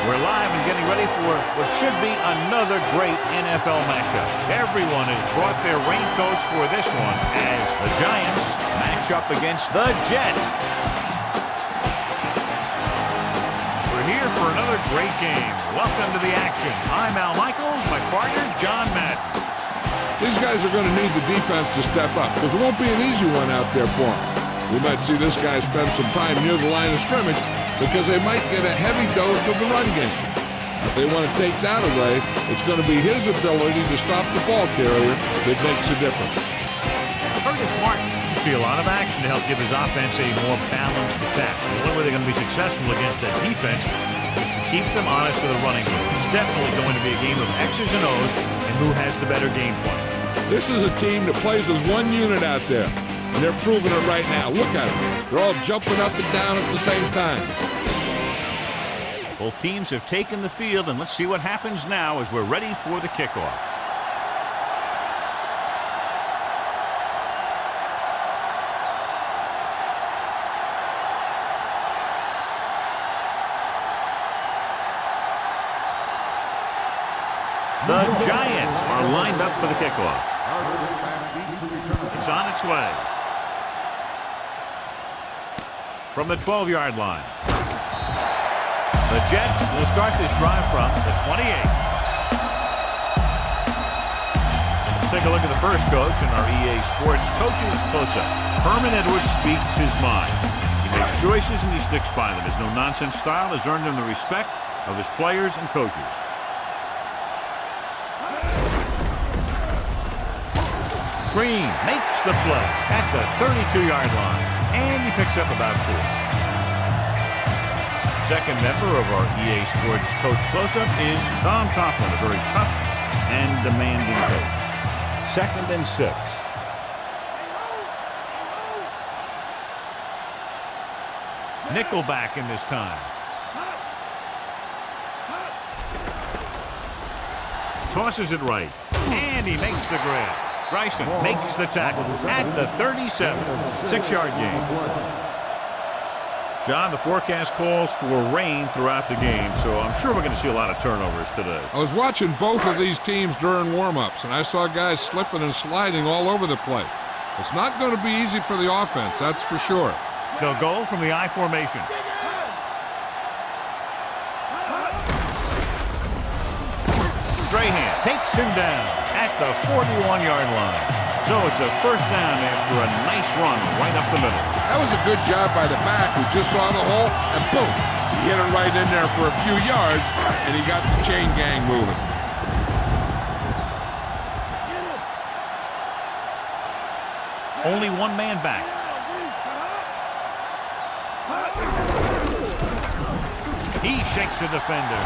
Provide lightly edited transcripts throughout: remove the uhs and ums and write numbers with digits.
We're live and getting ready for what should be another great NFL matchup. Everyone has brought their raincoats for this one as the Giants match up against the Jets. We're here for another great game. Welcome to the action. I'm Al Michaels, my partner, John Madden. These guys are going to need the defense to step up because it won't be an easy one out there for them. We might see this guy spend some time near the line of scrimmage because they might get a heavy dose of the run game. If they want to take that away, it's going to be his ability to stop the ball carrier that makes a difference. Curtis Martin should see a lot of action to help give his offense a more balanced attack. The only way they're going to be successful against that defense is to keep them honest with a running game. It's definitely going to be a game of X's and O's and who has the better game plan. This is a team that plays as one unit out there, and they're proving it right now. Look at them. They're all jumping up and down at the same time. Both teams have taken the field, and let's see what happens now as we're ready for the kickoff. The Giants are lined up for the kickoff. It's on its way. From the 12-yard line. The Jets will start this drive from the 28. Let's take a look at the first coach in our EA Sports Coaches Close-Up. Herman Edwards speaks his mind. He makes choices and he sticks by them. His no-nonsense style has earned him the respect of his players and coaches. Green makes the play at the 32-yard line, and he picks up about 4. Second member of our EA Sports Coach Close-Up is Tom Coughlin, a very tough and demanding coach. 2nd and 6. Nickelback in this time. Tosses it right, and he makes the grab. Bryson makes the tackle at the 37. 6-yard gain. John, the forecast calls for rain throughout the game, so I'm sure we're going to see a lot of turnovers today. I was watching both of these teams during warm-ups, and I saw guys slipping and sliding all over the place. It's not going to be easy for the offense, that's for sure. They'll go from the I formation. Strahan takes him down at the 41-yard line. So it's a first down after a nice run right up the middle. That was a good job by the back who just saw the hole, and boom, he hit it right in there for a few yards, and he got the chain gang moving. Only one man back. He shakes a defender.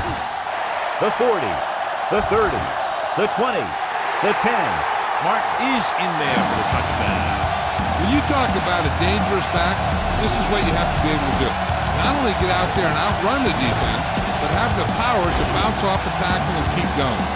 The 40, the 30, the 20, the 10. Mark is in there for the touchdown. When you talk about a dangerous back, this is what you have to be able to do. Not only get out there and outrun the defense, but have the power to bounce off a tackle and keep going.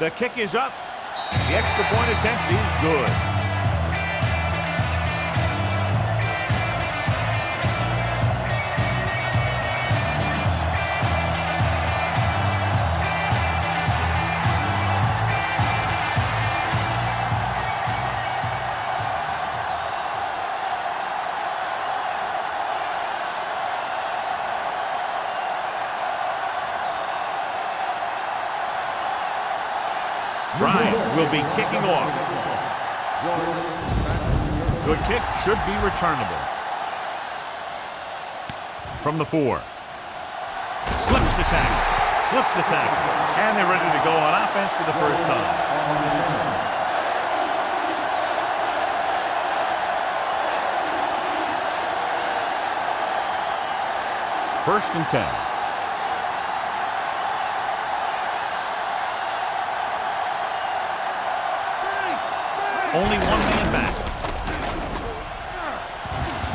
The kick is up. The extra point attempt is good. Bryant will be kicking off. Good kick, should be returnable. From the 4. Slips the tackle. And they're ready to go on offense for the first time. First and 10. Only one man back.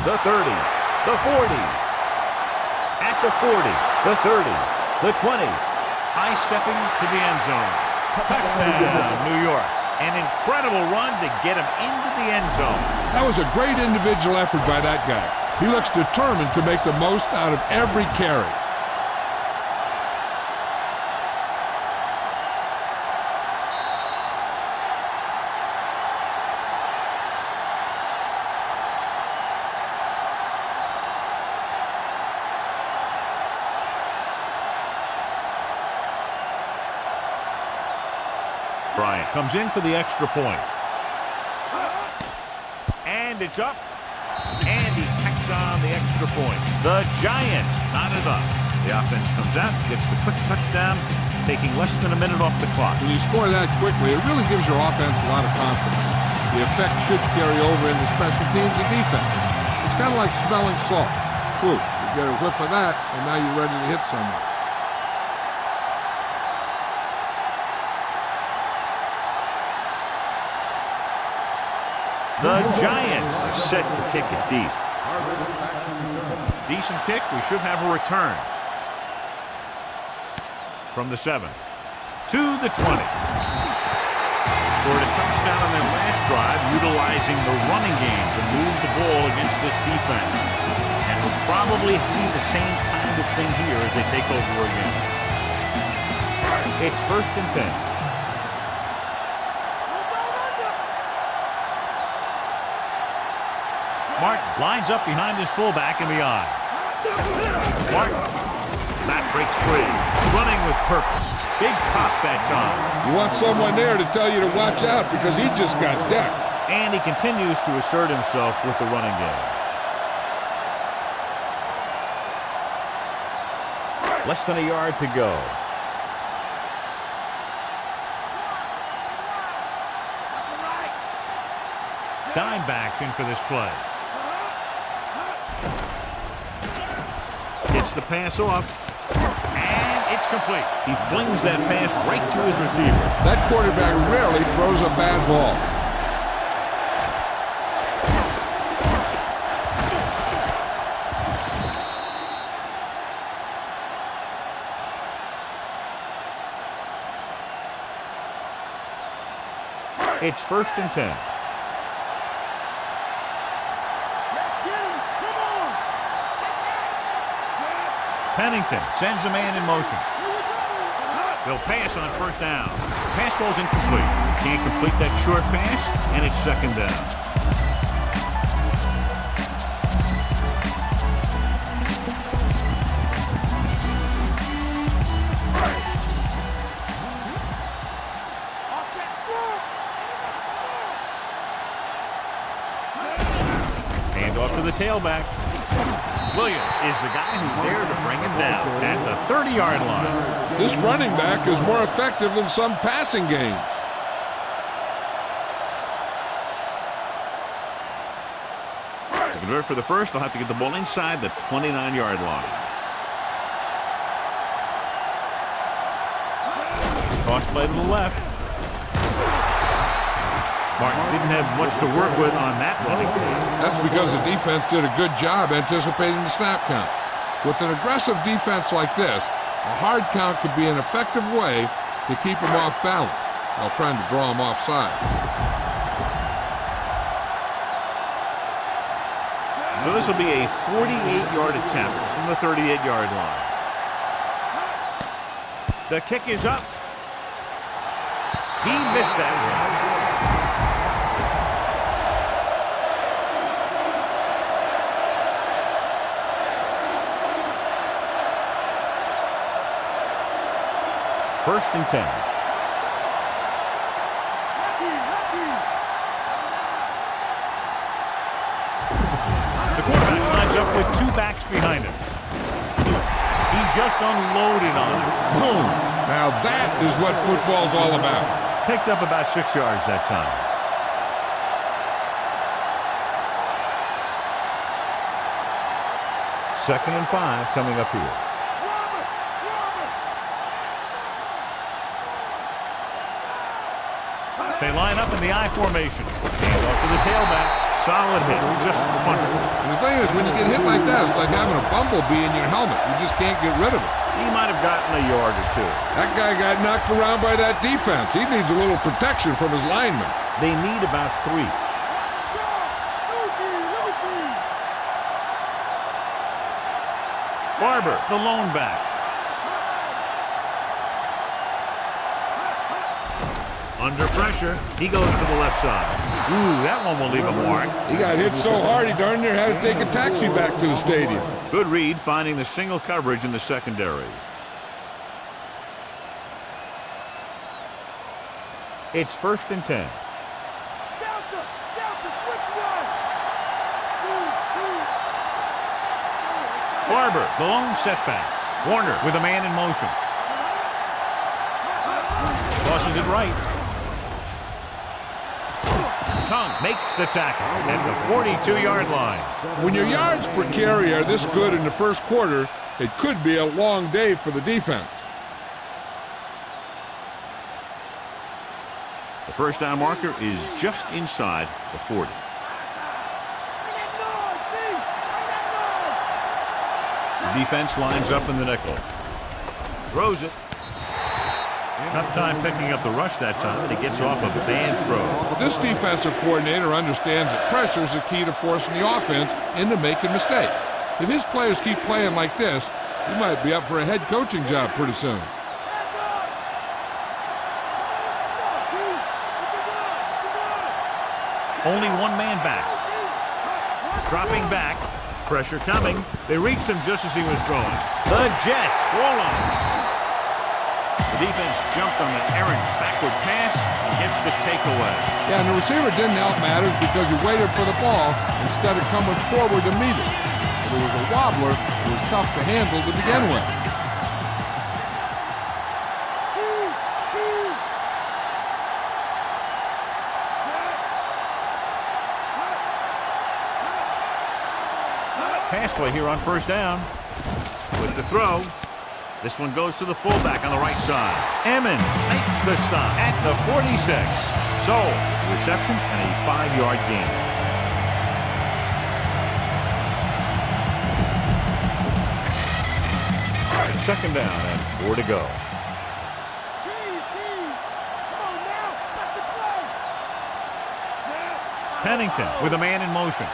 The 30, the 40. At the 40, the 30, the 20. High stepping to the end zone. Touchdown, New York. An incredible run to get him into the end zone. That was a great individual effort by that guy. He looks determined to make the most out of every carry. Bryant comes in for the extra point. And it's up. And he tacks on the extra point. The Giants not enough. The offense comes out, gets the quick touchdown, taking less than a minute off the clock. When you score that quickly, it really gives your offense a lot of confidence. The effect should carry over into special teams and defense. It's kind of like smelling salt. Whew, you get a whiff of that, and now you're ready to hit someone. The Giants are set to kick it deep. Decent kick. We should have a return. From the 7 to the 20. They scored a touchdown on their last drive, utilizing the running game to move the ball against this defense. And we'll probably see the same kind of thing here as they take over again. It's 1st and 10. Martin lines up behind his fullback in the eye. Martin. That breaks free. Running with purpose. Big pop that time. You want someone there to tell you to watch out because he just got decked. And he continues to assert himself with the running game. Less than a yard to go. Dime backs in for this play. Gets the pass off, and it's complete. He flings that pass right to his receiver. That quarterback rarely throws a bad ball. It's 1st and 10. Pennington sends a man in motion. They'll pass on 1st down. Pass falls incomplete. Can't complete that short pass, and it's 2nd down. Hand off to the tailback. Williams is the guy who's there to bring him down at the 30-yard line. This running back is more effective than some passing games. To convert for the first, they'll have to get the ball inside the 29-yard line. Toss play to the left. Martin didn't have much to work with on that running play. That's because the defense did a good job anticipating the snap count. With an aggressive defense like this, a hard count could be an effective way to keep them off balance while trying to draw them offside. So this will be a 48-yard attempt from the 38-yard line. The kick is up. He missed that one. First and 10. The quarterback lines up with 2 backs behind him. He just unloaded on him. Boom! Now that is what football's all about. Picked up about 6 yards that time. Second and 5 coming up here. They line up in the I formation. Hand off to the tailback. Solid hit. Just crunched it. And the thing is, when you get hit like that, it's like having a bumblebee in your helmet. You just can't get rid of it. He might have gotten a yard or two. That guy got knocked around by that defense. He needs a little protection from his linemen. They need about 3. Barber, the lone back. Under pressure, he goes to the left side. Ooh, that one will leave a mark. He got hit so hard he darn near had to take a taxi back to the stadium. Good read, finding the single coverage in the secondary. It's 1st and 10. Barber, the lone setback. Warner with a man in motion. Tosses it right. Tongue makes the tackle at the 42-yard line. When your yards per carry are this good in the first quarter, it could be a long day for the defense. The first down marker is just inside the 40. The defense lines up in the nickel. Throws it. Tough time picking up the rush that time, and he gets off a bad throw. This defensive coordinator understands that pressure is the key to forcing the offense into making mistakes. If his players keep playing like this, he might be up for a head coaching job pretty soon. Only one man back. Dropping back. Pressure coming. They reached him just as he was throwing. The Jets roll on. The defense jumped on an errant backward pass and gets the takeaway. Yeah, and the receiver didn't help matters because he waited for the ball instead of coming forward to meet it. If it was a wobbler, it was tough to handle to begin with. Pass play here on 1st down. With the throw. This one goes to the fullback on the right side. Emmons makes the stop at the 46. So, reception and a 5-yard gain. It's 2nd down and 4 to go. Pennington with a man in motion.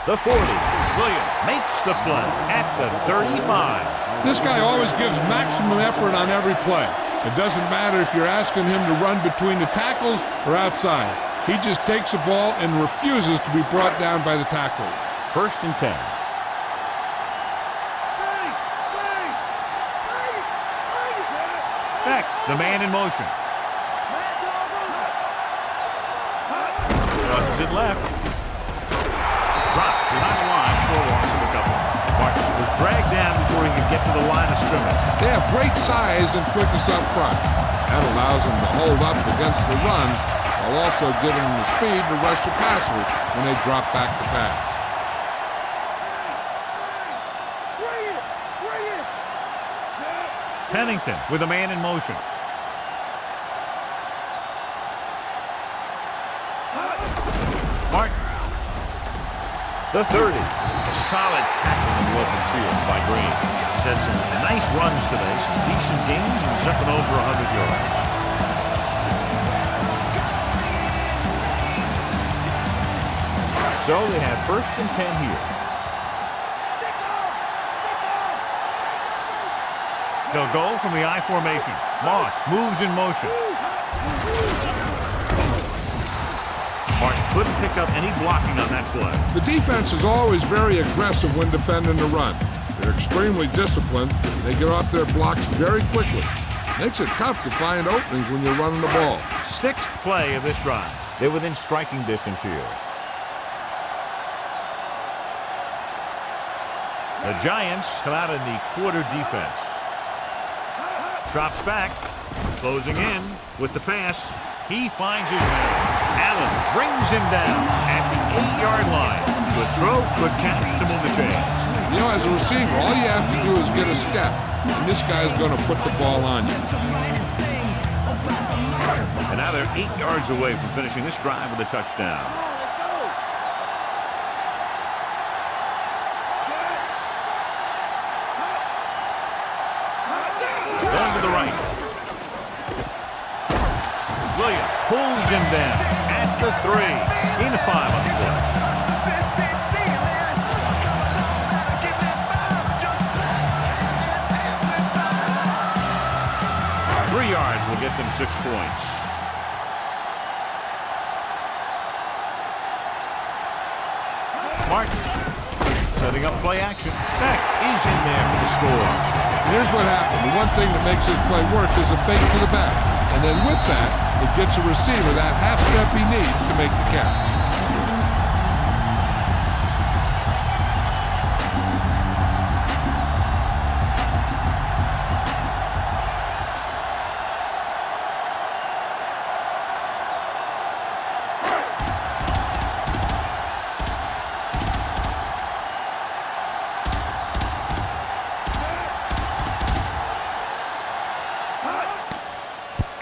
The 40. Williams makes the play at the 35. This guy always gives maximum effort on every play. It doesn't matter if you're asking him to run between the tackles or outside. He just takes the ball and refuses to be brought down by the tackle. 1st and 10. Beck, the man in motion. Crosses it left. Dropped behind the line for a loss of a couple. Martin was dragged down before he could get to the line of scrimmage. They have great size and quickness up front. That allows them to hold up against the run while also giving them the speed to rush the passer when they drop back to pass. Pennington with a man in motion. Martin. The 30. A solid tackle in the open field by Green. He's had some nice runs today, some decent games, and he's up and over 100 yards. So they have 1st and 10 here. They'll go from the I formation. Moss moves in motion. Martin couldn't pick up any blocking on that play. The defense is always very aggressive when defending the run. They're extremely disciplined. They get off their blocks very quickly. Makes it tough to find openings when you're running the ball. 6th play of this drive. They're within striking distance here. The Giants come out in the quarter defense. Drops back. Closing in with the pass. He finds his man. Allen brings him down at the 8-yard line. Good throw, good catch to move the chains. You know, as a receiver, all you have to do is get a step, and this guy's going to put the ball on you. And now they're 8 yards away from finishing this drive with a touchdown. Going to the right. Williams pulls him down at the 3. In 5 on the play. 3 yards will get them 6 points. Martin setting up play action. Beck is in there for the score. Here's what happened. The one thing that makes this play work is a fake to the back. And then with that, it gets a receiver that half step he needs to make the catch.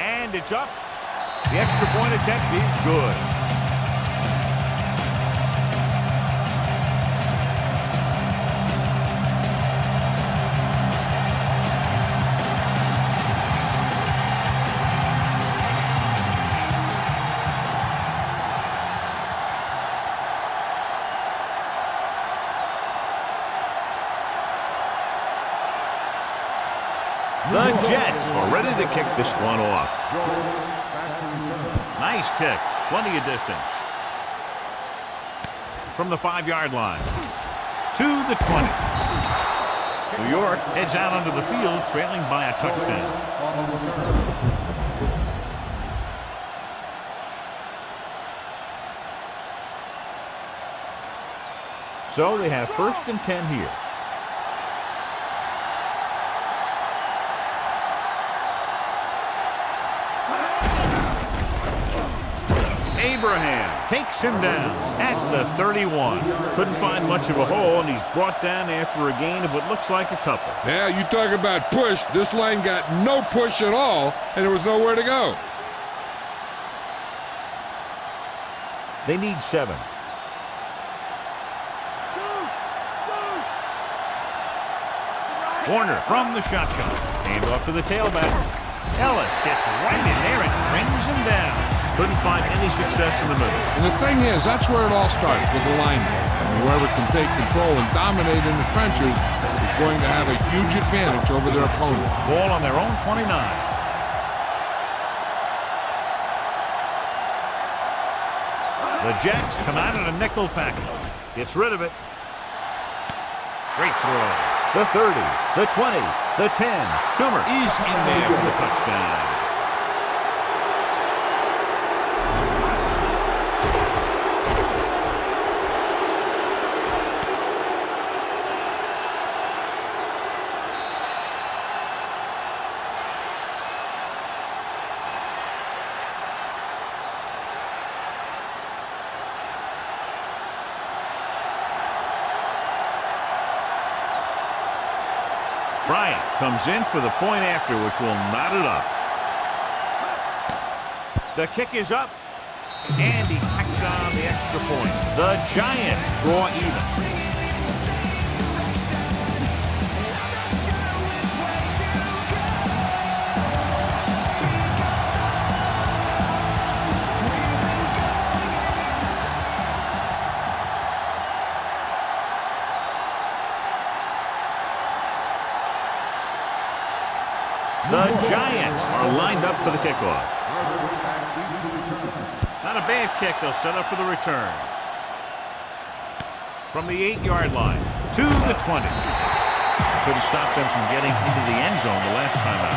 And it's up. The extra point attempt is good. The Jets are ready to kick this one off. Nice kick. Plenty of distance. From the 5-yard line to the 20. New York heads out onto the field trailing by a touchdown. So they have 1st and 10 here. Abraham takes him down at the 31. Couldn't find much of a hole, and he's brought down after a gain of what looks like a couple. Yeah, you talk about push. This line got no push at all, and there was nowhere to go. They need 7. Warner from the shotgun. Hand off to the tailback. Ellis gets right in there and brings him down. Couldn't find any success in the middle. And the thing is, that's where it all starts, with the lineman. And whoever can take control and dominate in the trenches is going to have a huge advantage over their opponent. Ball on their own 29. The Jets come out in a nickel package. Gets rid of it. Great throw. The 30, the 20, the 10. Toomer is in there for the touchdown. Bryant comes in for the point after, which will knot it up. The kick is up, and he tacks on the extra point. The Giants draw even. The Giants are lined up for the kickoff. Not a bad kick. They'll set up for the return. From the 8-yard line to the 20. Couldn't stop them from getting into the end zone the last time out.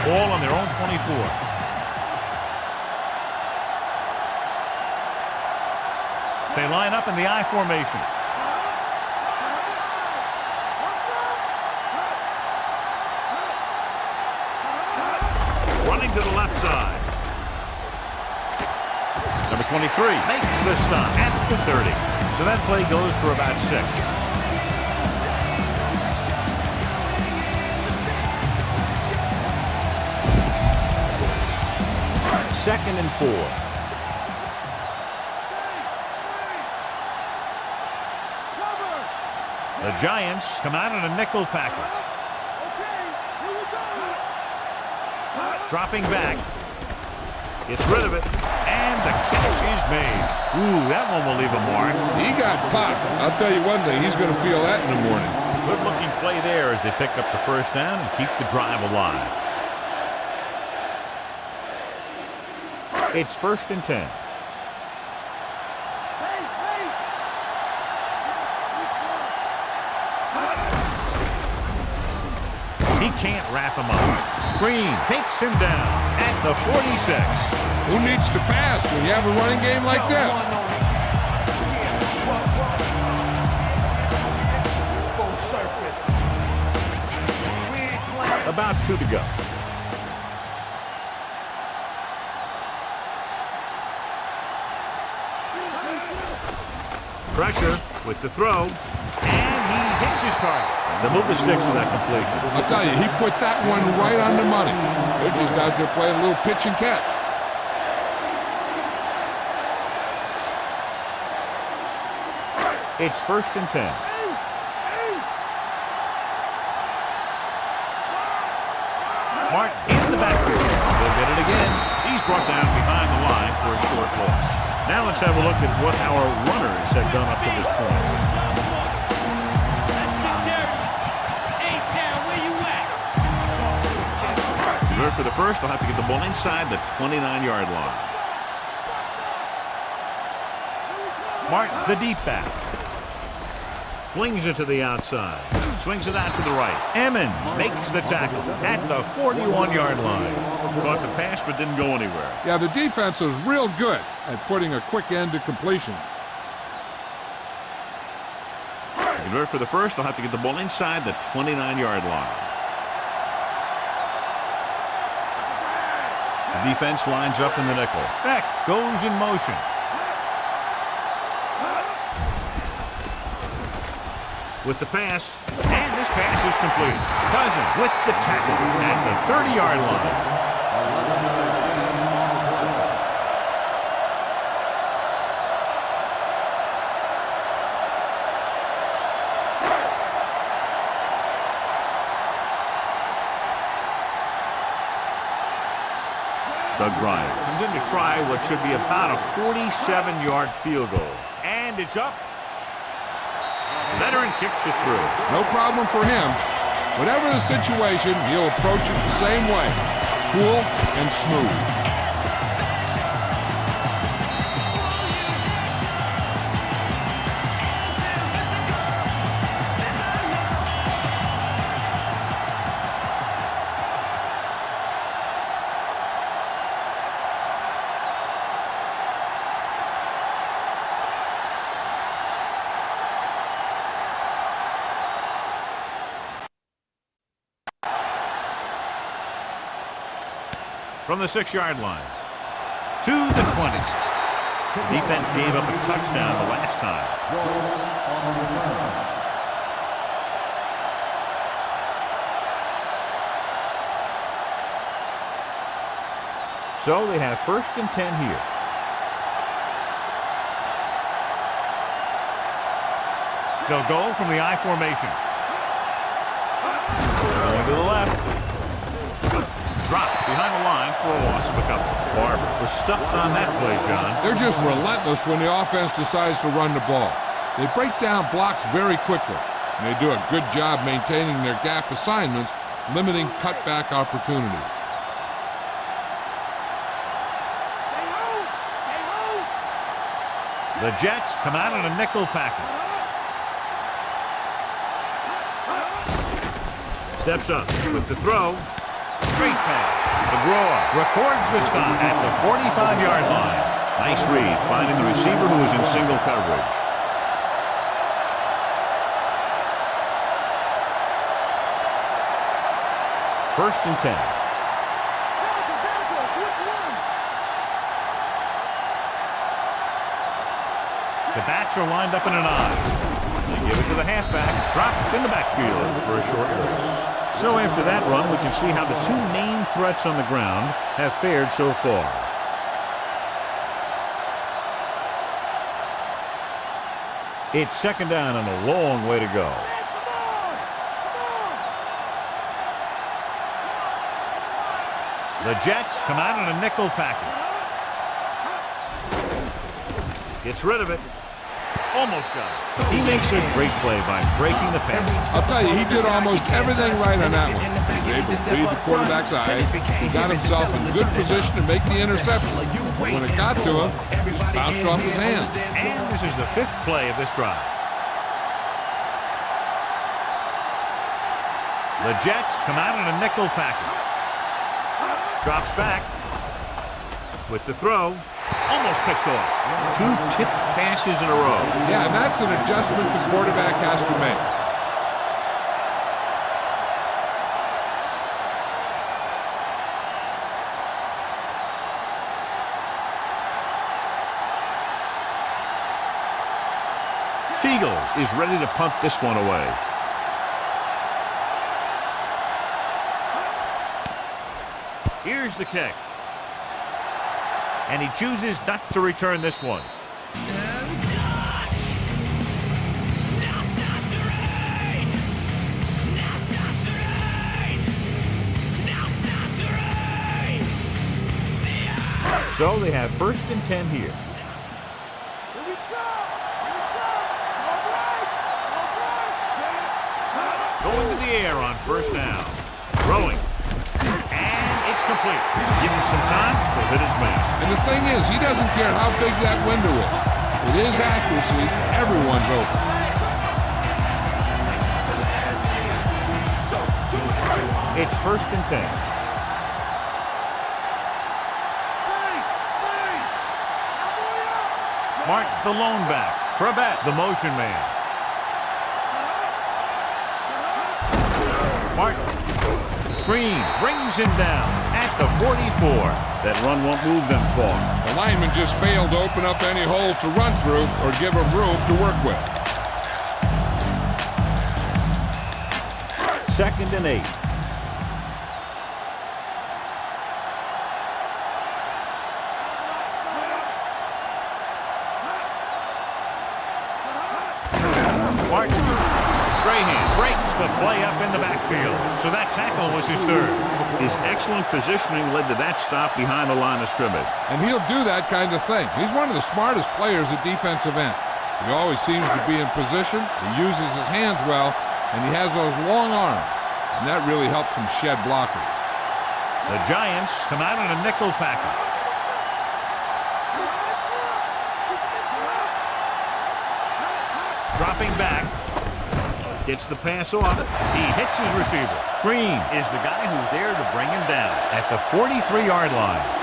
Ball on their own 24. They line up in the I formation. to the left side. Number 23 makes the stop at the 30. So that play goes for about 6. Second and 4. The Giants come out in a nickel package. Dropping back. Gets rid of it. And the catch is made. Ooh, that one will leave a mark. He got popped. I'll tell you one thing. He's going to feel that in the morning. Good-looking play there as they pick up the first down and keep the drive alive. It's 1st and 10. He can't wrap him up. Green takes him down at the 46. Who needs to pass when you have a running game like this? About 2 to go. Pressure with the throw, and he hits his target. They move the sticks with that completion. I'll tell you, he put that one right on the money. They're just out there playing a little pitch and catch. It's 1st and 10. Martin in the backfield. They'll get it again. He's brought down behind the line for a short loss. Now let's have a look at what our runners have done up to this point. For the first, they'll have to get the ball inside the 29-yard line. Martin, the deep back. Flings it to the outside. Swings it out to the right. Emmons makes the tackle at the 41-yard line. Caught the pass but didn't go anywhere. Yeah, the defense is real good at putting a quick end to completion. For the first, they'll have to get the ball inside the 29-yard line. The defense lines up in the nickel. Beck goes in motion. With the pass, and this pass is complete. Cousin with the tackle at the 30-yard line. Doug Ryan comes in to try what should be about a 47-yard field goal. And it's up. Veteran kicks it through. No problem for him. Whatever the situation, he'll approach it the same way. Cool and smooth. From the 6-yard line to the 20. Defense gave up a touchdown the last time. So they have 1st and 10 here. They'll go from the I formation. Going to the left. Drop behind the line for a loss of a couple. Barber was stuffed on that play, John. They're just relentless when the offense decides to run the ball. They break down blocks very quickly, and they do a good job maintaining their gap assignments, limiting cutback opportunities. The Jets come out in a nickel package. Steps up with the throw. Great pass. McGraw records the stop at the 45-yard line. Nice read, finding the receiver who was in single coverage. First and 10. The backs are lined up in an I. They give it to the halfback. Dropped in the backfield for a short loss. So after that run, we can see how the two main threats on the ground have fared so far. It's second down and a long way to go. The Jets come out in a nickel package. Gets rid of it. Almost got it. He makes a great play by breaking the pass. I'll tell you, he did almost everything right on that one. He was able to read the quarterback's eyes. He got himself in good position to make the interception. But when it got to him, it just bounced off his hand. And this is the fifth play of this drive. The Jets come out in a nickel package. Drops back with the throw. Almost picked off. Two tip passes in a row. Yeah, and that's an adjustment the quarterback has to make. Seagulls is ready to punt this one away. Here's the kick. And he chooses not to return this one. So they have 1st and 10 here. Going to the air on 1st down. Throwing. Complete. Give him some time, he'll hit his man. And the thing is, he doesn't care how big that window is. With his accuracy, everyone's open. It's 1st and 10. Martin, the lone back. Crabette, the motion man. Martin. Green brings him down at the 44. That run won't move them far. The lineman just failed to open up any holes to run through or give him room to work with. 2nd and 8. Martin. Strahan breaks the play up in the backfield. So that tackle was his 3rd. His excellent positioning led to that stop behind the line of scrimmage. And he'll do that kind of thing. He's one of the smartest players at defensive end. He always seems to be in position. He uses his hands well, and he has those long arms. And that really helps him shed blockers. The Giants come out in a nickel package. Dropping back. Gets the pass off. He hits his receiver. Green is the guy who's there to bring him down at the 43-yard line.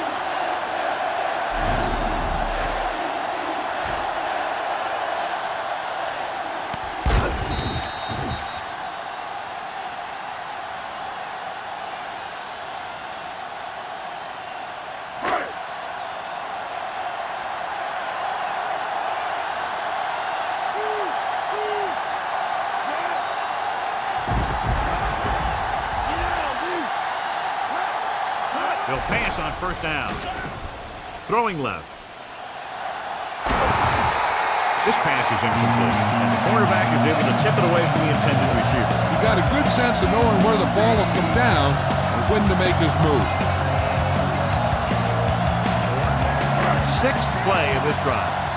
They'll pass on 1st down. Throwing left. This pass is incomplete, and the quarterback is able to tip it away from the intended receiver. He got a good sense of knowing where the ball will come down and when to make his move. 6th play of this drive.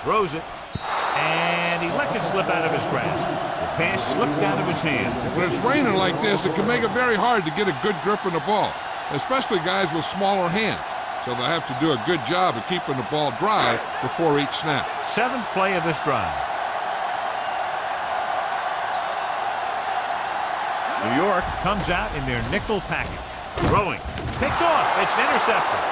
Throws it, and he lets it slip out of his grasp. The pass slipped out of his hand. When it's raining like this, it can make it very hard to get a good grip on the ball, especially guys with smaller hands. So they'll have to do a good job of keeping the ball dry before each snap. 7th play of this drive. New York comes out in their nickel package. Throwing. Picked off. It's intercepted.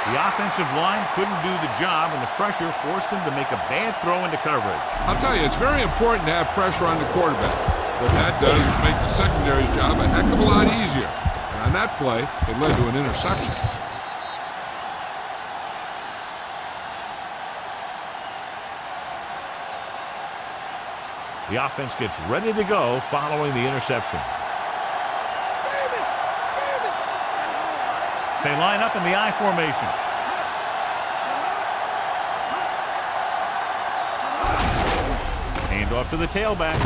The offensive line couldn't do the job, and the pressure forced him to make a bad throw into coverage. I'll tell you, it's very important to have pressure on the quarterback. What that does is make the secondary's job a heck of a lot easier. And on that play, it led to an interception. The offense gets ready to go following the interception. They line up in the I formation. Hand off to the tailback.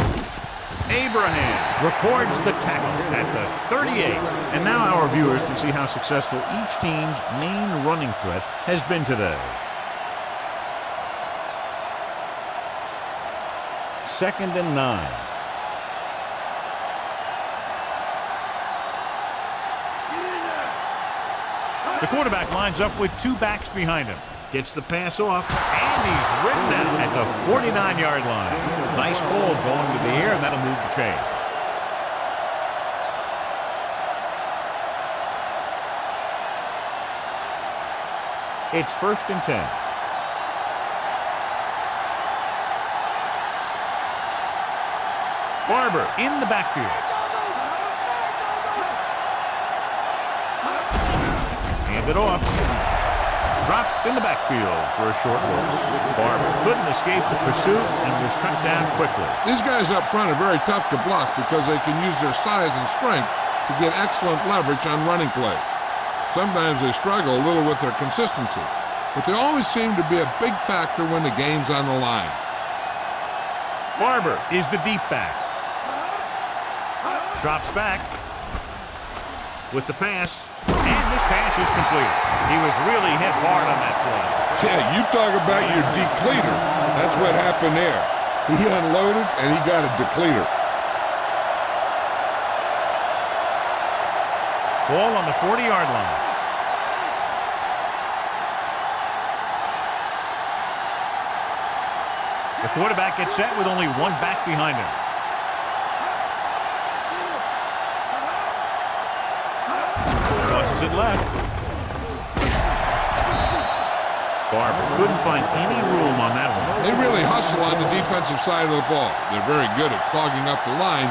Abraham records the tackle at the 38. And now our viewers can see how successful each team's main running threat has been today. 2nd and 9. The quarterback lines up with two backs behind him. Gets the pass off, and he's written out at the 49-yard line. Nice call going to the air, and that'll move the chain. It's 1st and 10. Barber in the backfield. Handed off. Dropped in the backfield for a short loss. Barber couldn't escape the pursuit and was cut down quickly. These guys up front are very tough to block because they can use their size and strength to get excellent leverage on running plays. Sometimes they struggle a little with their consistency, but they always seem to be a big factor when the game's on the line. Barber is the deep back. Drops back with the pass, and this pass is complete. He was really hit hard on that play. Yeah, you talk about your depleter. That's what happened there. He unloaded, and he got a depleter. Ball on the 40-yard line. The quarterback gets set with only one back behind him. Crosses it left. Barber couldn't find any room on that one. They really hustle on the defensive side of the ball. They're very good at clogging up the line,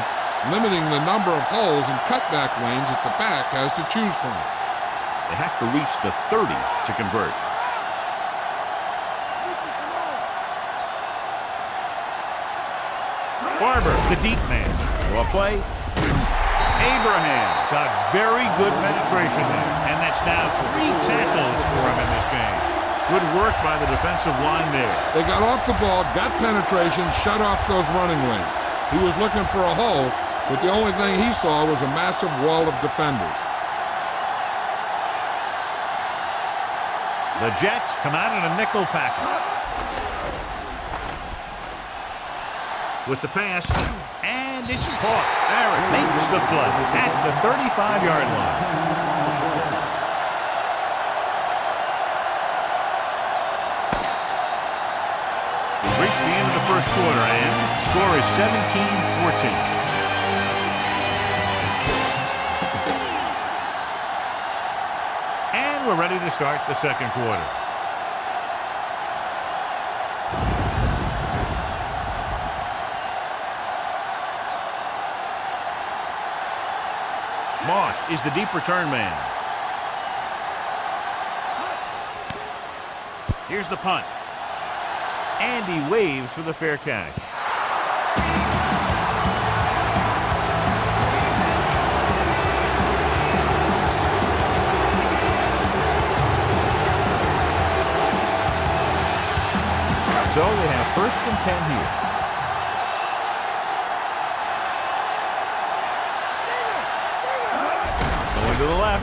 limiting the number of holes and cutback lanes that the back has to choose from. They have to reach the 30 to convert. Barber, the deep man. Well play. Abraham got very good penetration there, and that's now 3 tackles for him in this game. Good work by the defensive line there. They got off the ball, got penetration, shut off those running lanes. He was looking for a hole, but the only thing he saw was a massive wall of defenders. The Jets come out in a nickel package. With the pass, and it's caught. Barrett makes the play at the 35-yard line. We've reached the end of the first quarter, and the score is 17-14. And we're ready to start the second quarter. Moss is the deep return man. Here's the punt. And he waves for the fair catch. So they have 1st and 10 here. To the left.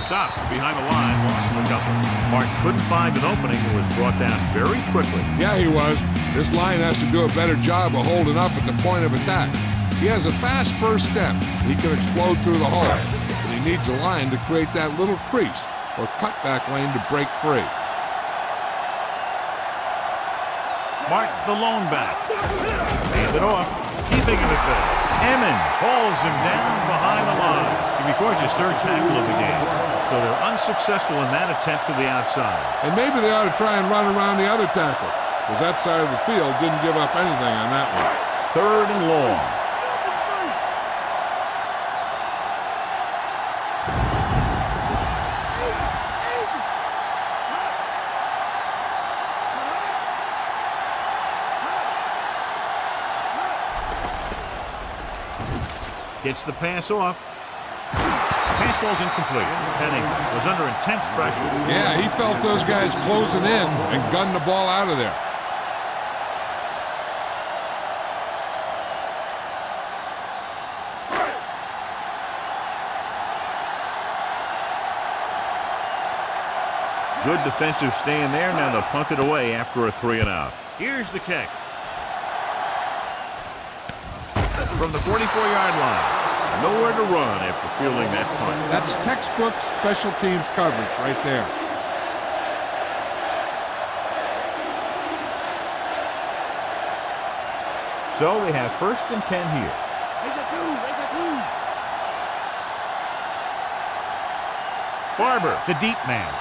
Stopped behind the line, lost a couple. Martin couldn't find an opening and was brought down very quickly. Yeah, he was. This line has to do a better job of holding up at the point of attack. He has a fast first step. He can explode through the hole. But he needs a line to create that little crease or cutback lane to break free. Martin, the lone back. Hand it off. Keeping him at bay. Emmons hauls him down behind the line. He records his 3rd tackle of the game. So they're unsuccessful in that attempt to the outside. And maybe they ought to try and run around the other tackle, because that side of the field didn't give up anything on that one. 3rd and long. Gets the pass off. Pass ball's incomplete. Penning was under intense pressure. Yeah, he felt those guys closing in and gunned the ball out of there. Good defensive stand there. Now they'll punt it away after a 3-and-out. Here's the kick. From the 44-yard line. Nowhere to run after fielding that punt. That's textbook special teams coverage right there. So they have 1st and 10 here. Barber, the deep man.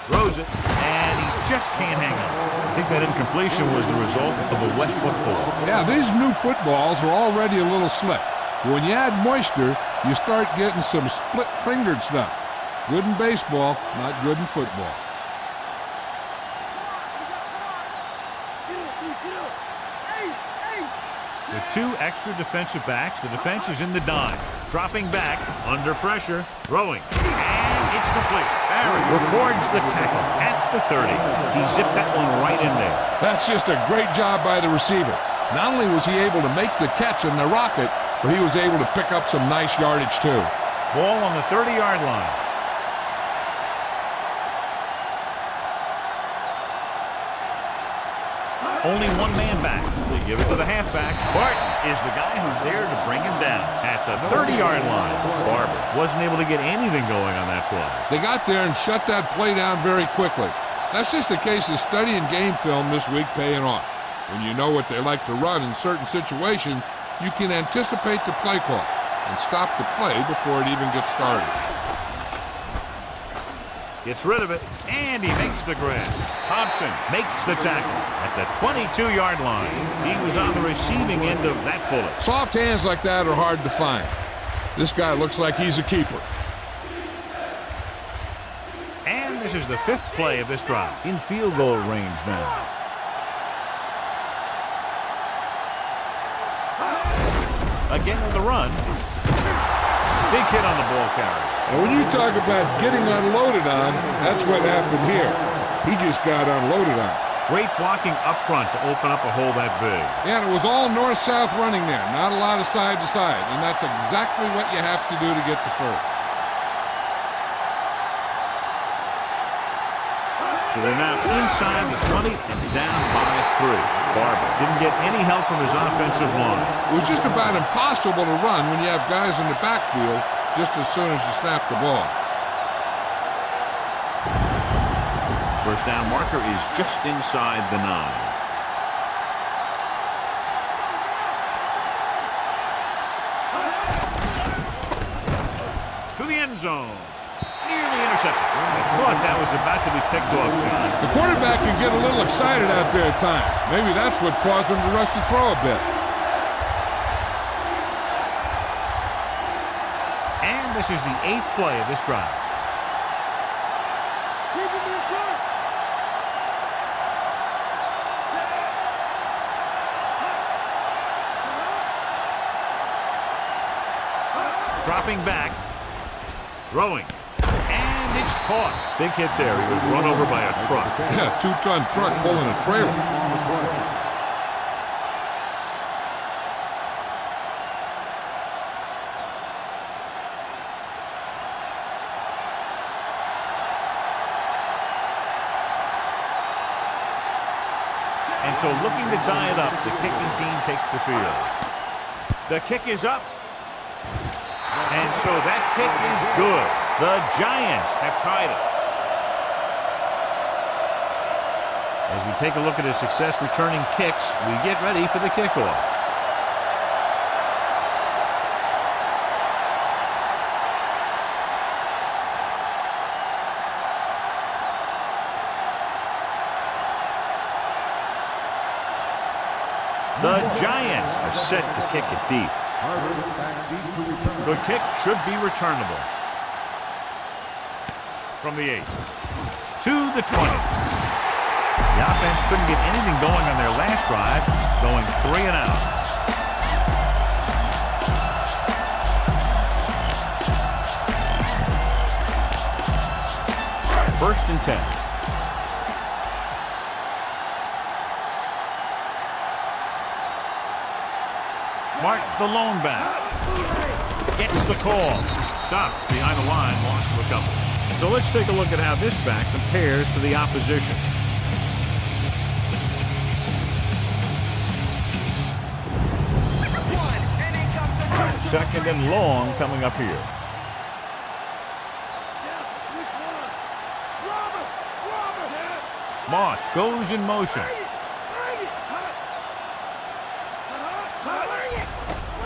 Throws it, and he just can't hang on. I think that incompletion was the result of a wet football. Yeah, these new footballs are already a little slick. When you add moisture, you start getting some split-fingered stuff. Good in baseball, not good in football. With 2 extra defensive backs, the defense is in the dime. Dropping back, under pressure, throwing. And it's complete. Barry records the tackle at the 30. He zipped that one right in there. That's just a great job by the receiver. Not only was he able to make the catch in the rocket, but he was able to pick up some nice yardage too. Ball on the 30-yard line. Only 1 man back. They give it to the halfback. Barton is the guy who's there to bring him down at the 30-yard line. Barber wasn't able to get anything going on that play. They got there and shut that play down very quickly. That's just a case of studying game film this week paying off. When you know what they like to run in certain situations, you can anticipate the play call and stop the play before it even gets started. Gets rid of it, and he makes the grab. Thompson makes the tackle at the 22-yard line. He was on the receiving end of that bullet. Soft hands like that are hard to find. This guy looks like he's a keeper. And this is the 5th play of this drive. In field goal range now. Again on the run. Big hit on the ball carrier. And when you talk about getting unloaded on, that's what happened here. He just got unloaded on. Great blocking up front to open up a hole that big. Yeah, and it was all north-south running there. Not a lot of side-to-side. And that's exactly what you have to do to get the first. So they're now inside the 20 and down by 3. Barber didn't get any help from his offensive line. It was just about impossible to run when you have guys in the backfield just as soon as you snap the ball. First down marker is just inside the 9. To the end zone. Nearly intercepted. I thought that was about to be picked off, John. The quarterback can get a little excited out there at times. Maybe that's what caused him to rush the throw a bit. And this is the 8th play of this drive. Dropping back. Throwing. And it's caught. Big hit there. He was run over by a truck. Yeah, 2-ton truck pulling a trailer. And so looking to tie it up, the kicking team takes the field. The kick is up. And so that kick is good. The Giants have tied it. As we take a look at his success returning kicks, we get ready for the kickoff. The Giants are set to kick it deep. Good kick, should be returnable. From the 8 to the 20. The offense couldn't get anything going on their last drive, going 3 and out. First and 10. Martin, the lone back, gets the call. Stopped behind the line, loss of a couple. So let's take a look at how this back compares to the opposition. Second and long coming up here. Moss goes in motion.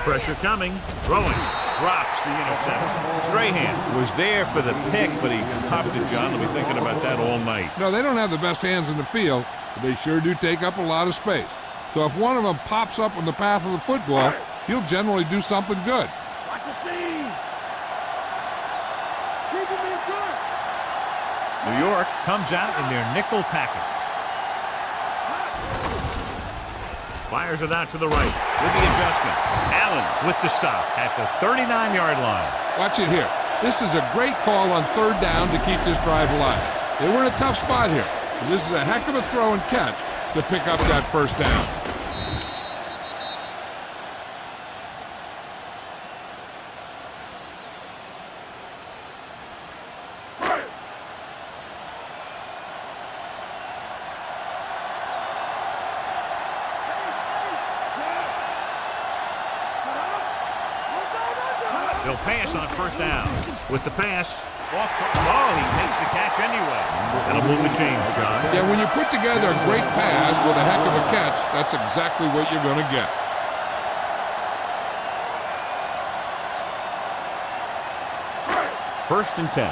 Pressure coming. Throwing. Drops the interception. Strahan was there for the pick, but he dropped it, John. They'll be thinking about that all night. No, they don't have the best hands in the field, but they sure do take up a lot of space. So if one of them pops up on the path of the football, he'll generally do something good. Watch the seam. Keep him in good. New York comes out in their nickel package. Fires it out to the right with the adjustment. Allen with the stop at the 39-yard line. Watch it here. This is a great call on third down to keep this drive alive. They were in a tough spot here. This is a heck of a throw and catch to pick up that first down. They'll pass on first down. With the pass, off to, oh, he makes the catch anyway. That'll move the chains, John. Yeah, when you put together a great pass with a heck of a catch, that's exactly what you're going to get. First and 10.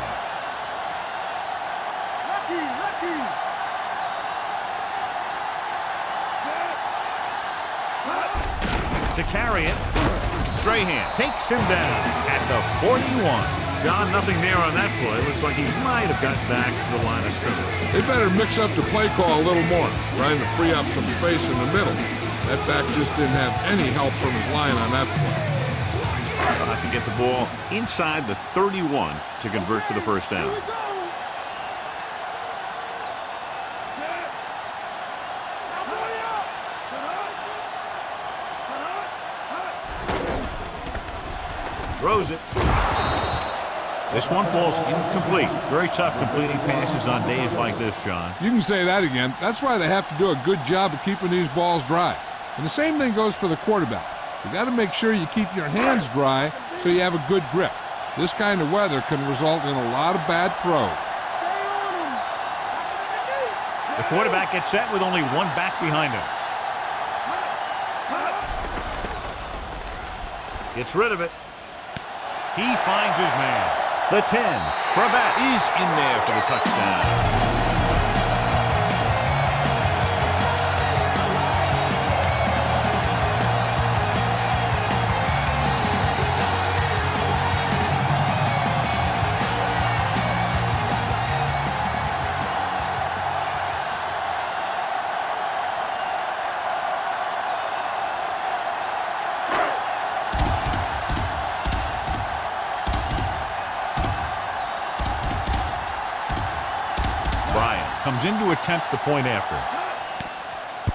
To carry it, Strahan takes him down at the 41. John, nothing there on that play. Looks like he might have gotten back to the line of scrimmage. They better mix up the play call a little more, trying to free up some space in the middle. That back just didn't have any help from his line on that play. They'll have to get the ball inside the 31 to convert for the first down. Throws it. This one falls incomplete. Very tough completing passes on days like this, John. You can say that again. That's why they have to do a good job of keeping these balls dry. And the same thing goes for the quarterback. You got to make sure you keep your hands dry so you have a good grip. This kind of weather can result in a lot of bad throws. The quarterback gets set with only one back behind him. Gets rid of it. He finds his man. The 10. Cravat is in there for the touchdown. Comes in to attempt the point after.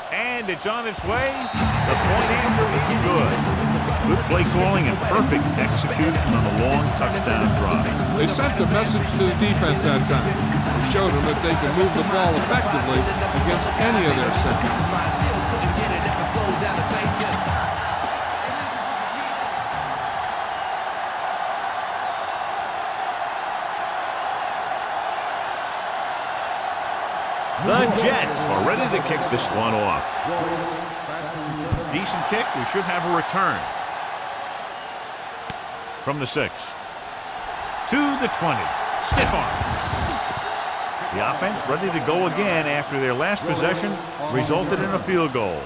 And it's on its way. The point after is good. Good play calling and perfect execution on the long touchdown drive. They sent the message to the defense that time. They showed them that they can move the ball effectively against any of their centers. The Jets are ready to kick this one off. Decent kick. We should have a return. From the 6. To the 20. Stiff arm. The offense ready to go again after their last possession resulted in a field goal.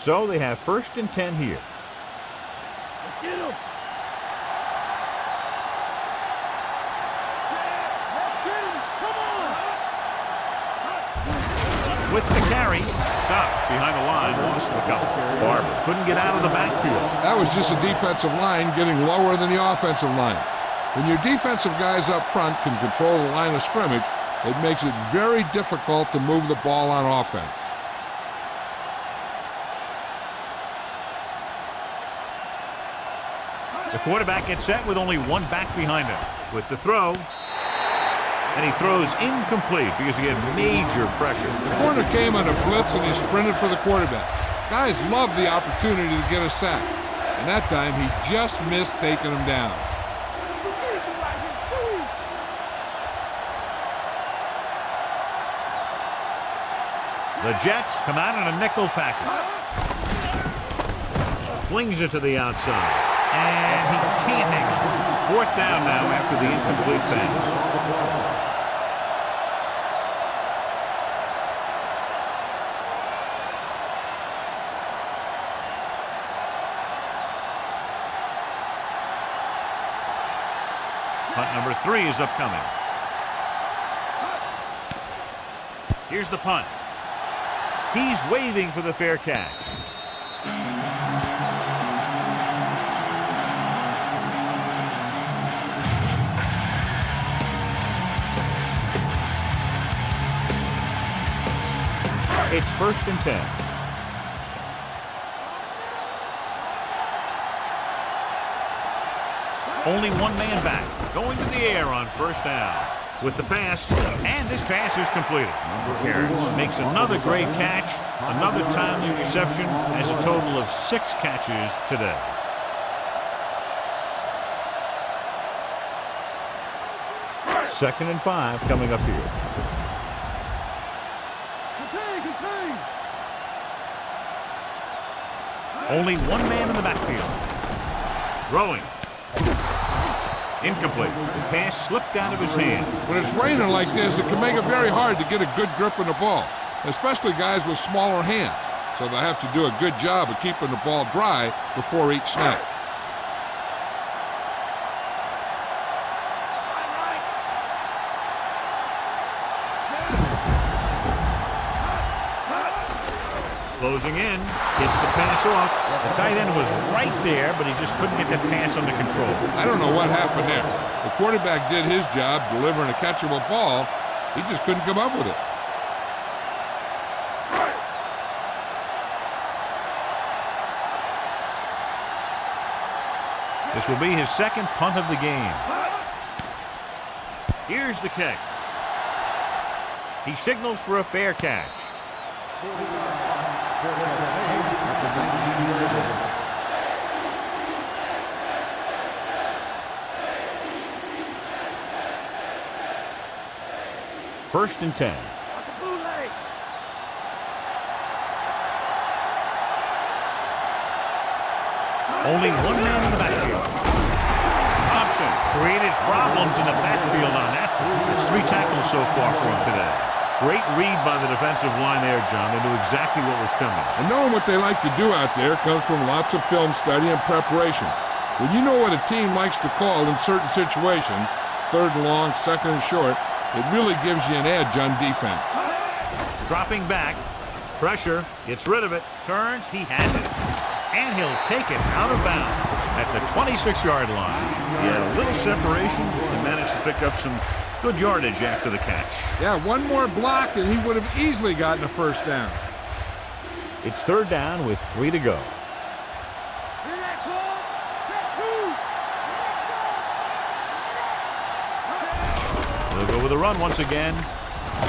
So they have 1st and 10 here. Let's get him. Let's get him. Come on. With the carry, stopped behind the line, lost the couple. Barber couldn't get out of the backfield. That was just a defensive line getting lower than the offensive line. When your defensive guys up front can control the line of scrimmage, it makes it very difficult to move the ball on offense. The quarterback gets set with only one back behind him. With the throw, and he throws incomplete because he had major pressure. The corner came on a blitz and he sprinted for the quarterback. Guys love the opportunity to get a sack. And that time he just missed taking him down. The Jets come out in a nickel package. Flings it to the outside. And he can't hang on. 4th down now after the incomplete pass. Punt number 3 is upcoming. Here's the punt. He's waving for the fair catch. It's 1st and 10. Only one man back. Going to the air on 1st down. With the pass, and this pass is completed. Harris makes another great catch, another timely reception, has a total of 6 catches today. Second and 5 coming up here. Contain. Only one man in the backfield. Throwing. Incomplete. The pass slipped out of his hand. When it's raining like this, it can make it very hard to get a good grip on the ball, especially guys with smaller hands. So they have to do a good job of keeping the ball dry before each snap. Closing in, gets the pass off. The tight end was right there, but he just couldn't get the pass under control. I don't know what happened there. The quarterback did his job delivering a catchable ball. He just couldn't come up with it. This will be his 2nd punt of the game. Here's the kick. He signals for a fair catch. First and 10. Only one man in the backfield. Thompson created problems in the backfield on that. It's 3 tackles so far for him today. Great read by the defensive line there, John. They knew exactly what was coming. And knowing what they like to do out there comes from lots of film study and preparation. When you know what a team likes to call in certain situations, 3rd and long, 2nd and short, it really gives you an edge on defense. Dropping back. Pressure. Gets rid of it. Turns. He has it. And he'll take it out of bounds at the 26-yard line. He had a little separation and managed to pick up some good yardage after the catch. Yeah, one more block and he would have easily gotten a 1st down. It's 3rd down with 3 to go. They'll go with a run once again.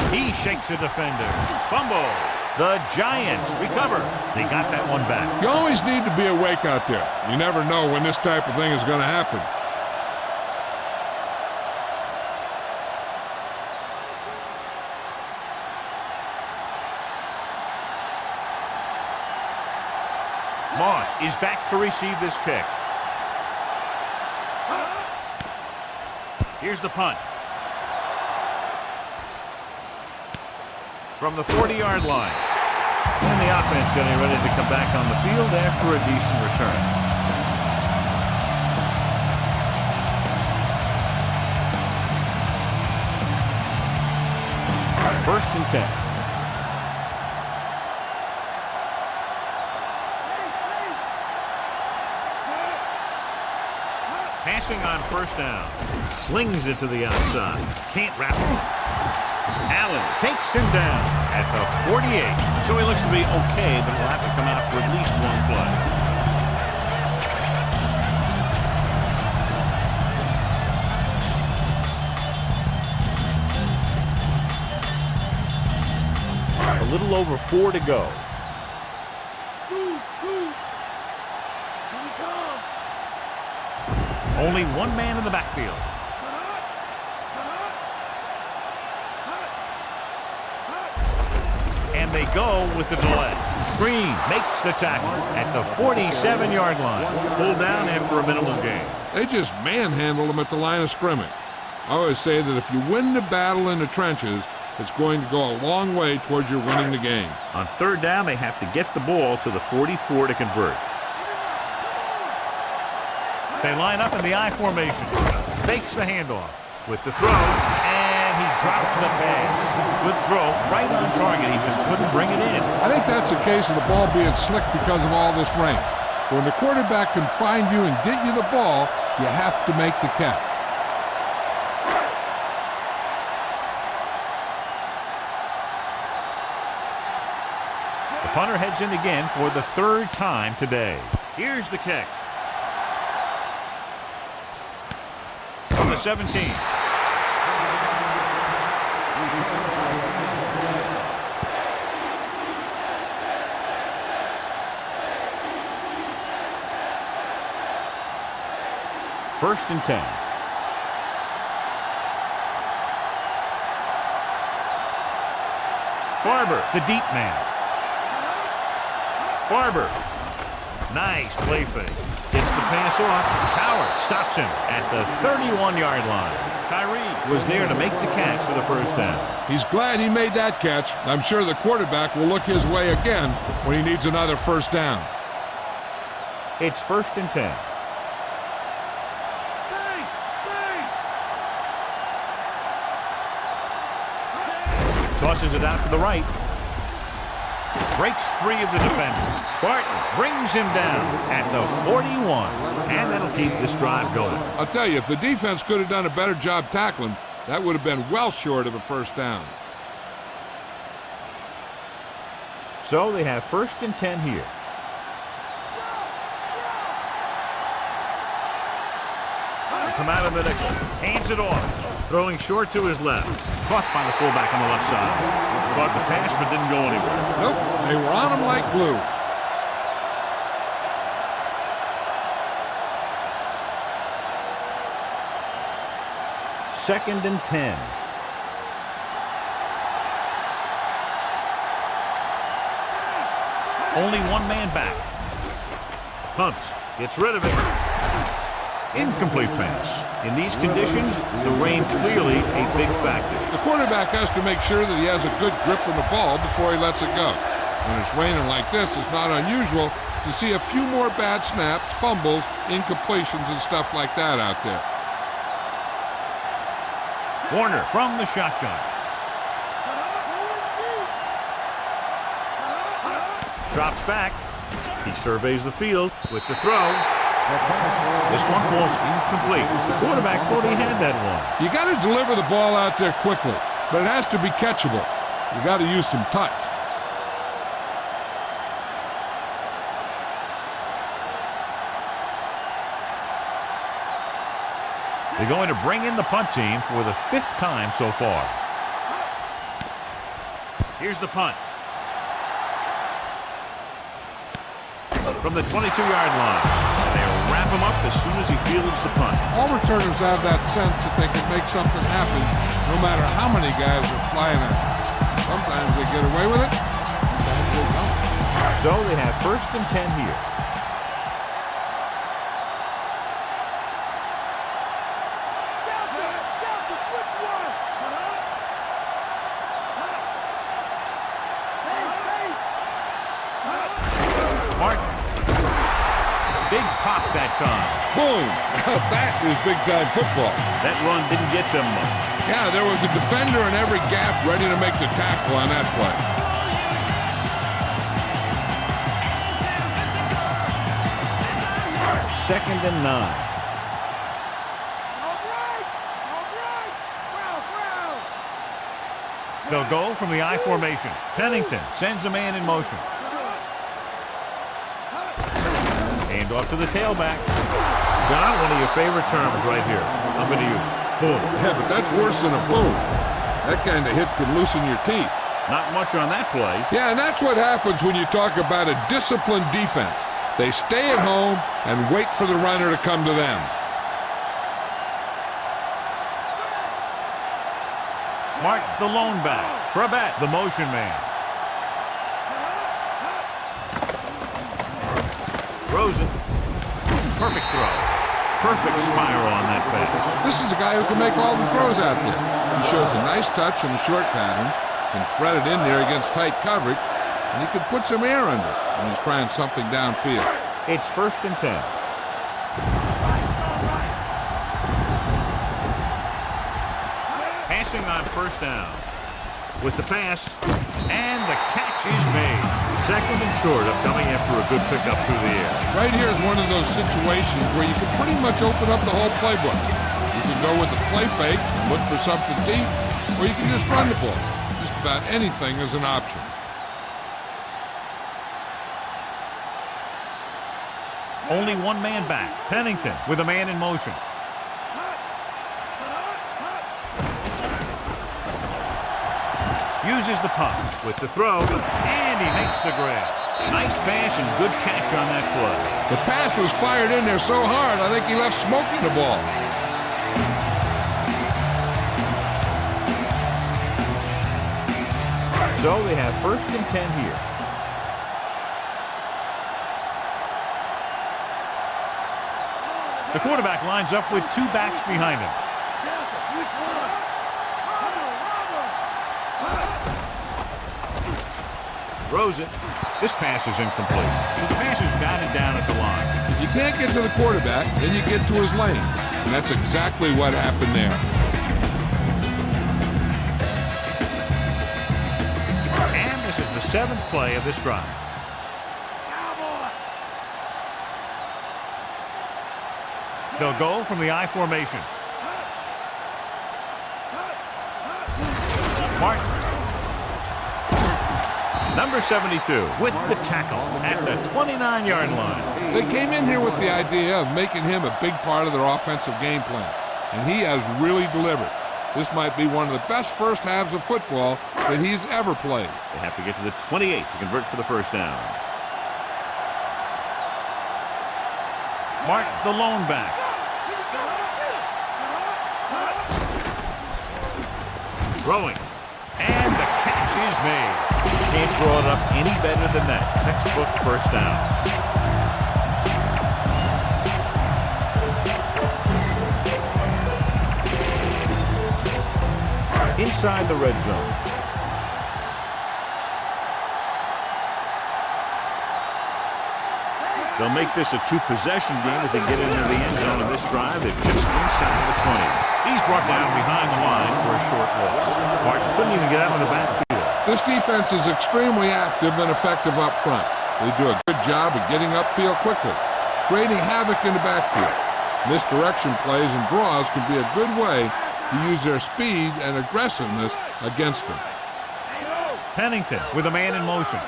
He shakes a defender. Fumble. The Giants recover. They got that one back. You always need to be awake out there. You never know when this type of thing is going to happen. Moss is back to receive this kick. Here's the punt. From the 40-yard line. And the offense getting ready to come back on the field after a decent return. First and 10. Passing on first down. Slings it to the outside. Can't wrap it. Allen takes him down at the 48. So he looks to be okay, but will have to come out for at least one play. A little over 4 to go. Only one man in the backfield. And they go with the delay. Green makes the tackle at the 47-yard line. Pulled down after a minimal gain. They just manhandled him at the line of scrimmage. I always say that if you win the battle in the trenches, it's going to go a long way towards your winning the game. On third down, they have to get the ball to the 44 to convert. They line up in the I formation. Fakes the handoff with the throw, and he drops the pass. Good throw, right on target. He just couldn't bring it in. I think that's a case of the ball being slick because of all this rain. When the quarterback can find you and get you the ball, you have to make the catch. The punter heads in again for the third time today. Here's the kick. From the 17. First and 10. Barber, the deep man. Barber. Nice play fake. Gets the pass off. Howard stops him at the 31-yard line. Tyree was there to make the catch for the first down. He's glad he made that catch. I'm sure the quarterback will look his way again when he needs another first down. It's first and 10. Tosses it out to the right. Breaks free of the defender. Barton brings him down at the 41. And that'll keep this drive going. I'll tell you, if the defense could have done a better job tackling, that would have been well short of a first down. So they have first and 10 here. They come out of the nickel. Hands it off. Throwing short to his left. Caught by the fullback on the left side. Caught the pass but didn't go anywhere. Nope, they were on him like glue. Second and 10. Only one man back. Pumps. Gets rid of it. Incomplete pass. In these conditions, the rain clearly a big factor. The quarterback has to make sure that he has a good grip on the ball before he lets it go. When it's raining like this, it's not unusual to see a few more bad snaps, fumbles, incompletions, and stuff like that out there. Warner from the shotgun. Drops back. He surveys the field with the throw. This one falls incomplete. The quarterback thought he had that one. You got to deliver the ball out there quickly, but it has to be catchable. You got to use some touch. They're going to bring in the punt team for the 5th time so far. Here's the punt. From the 22-yard line. And they'll wrap him up as soon as he fields the punt. All returners have that sense that they can make something happen no matter how many guys are flying at them. Sometimes they get away with it, sometimes they don't. So they have first and 10 here. popped that time. Boom! That is big-time football. That run didn't get them much. Yeah, there was a defender in every gap ready to make the tackle on that play. Second and 9. All right. Foul. They'll go from the I formation. Pennington sends a man in motion. Hand off to the tailback. John, one of your favorite terms right here. I'm going to use it. Boom. Yeah, but that's worse than a boom. That kind of hit could loosen your teeth. Not much on that play. Yeah, and that's what happens when you talk about a disciplined defense. They stay at home and wait for the runner to come to them. Mark, the lone back. Crabette, the motion man. Throws it. Perfect throw. Perfect spiral on that pass. This is a guy who can make all the throws out there. He shows a nice touch in the short patterns, can thread it in there against tight coverage, and he can put some air under it when he's trying something downfield. It's 1st and 10. Passing on 1st down. With the pass, and the catch is made. 2nd and short of coming after a good pickup through the air. Right here is one of those situations where you can pretty much open up the whole playbook. You can go with a play fake and look for something deep, or you can just run the ball. Just about anything is an option. Only one man back. Pennington with a man in motion. Uses the punt with the throw, and he makes the grab. Nice pass and good catch on that play. The pass was fired in there so hard, I think he left smoke in the ball. So they have 1st and 10 here. The quarterback lines up with 2 backs behind him. Throws it. This pass is incomplete. So the pass is batted down at the line. If you can't get to the quarterback, then you get to his lane. And that's exactly what happened there. And this is the 7th play of this drive. They'll go from the I formation. Martin. Number 72 with the tackle at the 29-yard line. They came in here with the idea of making him a big part of their offensive game plan, and he has really delivered. This might be one of the best first halves of football that he's ever played. They have to get to the 28 to convert for the 1st down. Martin, the lone back. Throwing. And the catch is made. Can't draw it up any better than that. Textbook 1st down. Inside the red zone. They'll make this a 2-possession game if they get into the end zone in this drive. They're just inside the 20. He's brought down behind the line for a short loss. Martin couldn't even get out of the backfield. This defense is extremely active and effective up front. They do a good job of getting upfield quickly, creating havoc in the backfield. Misdirection plays and draws can be a good way to use their speed and aggressiveness against them. Pennington with a man in motion.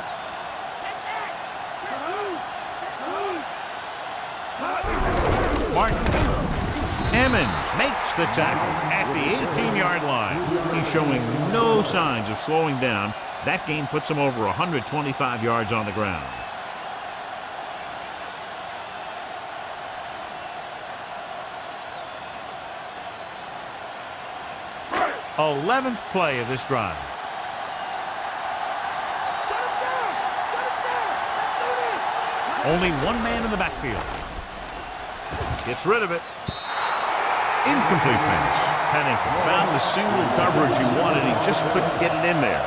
Martin. Emmons makes the tackle at the 18-yard line. He's showing no signs of slowing down. That gain puts him over 125 yards on the ground. 11th play of this drive. Only one man in the backfield. Gets rid of it. Incomplete pass. Pennington found the single coverage he wanted. He just couldn't get it in there.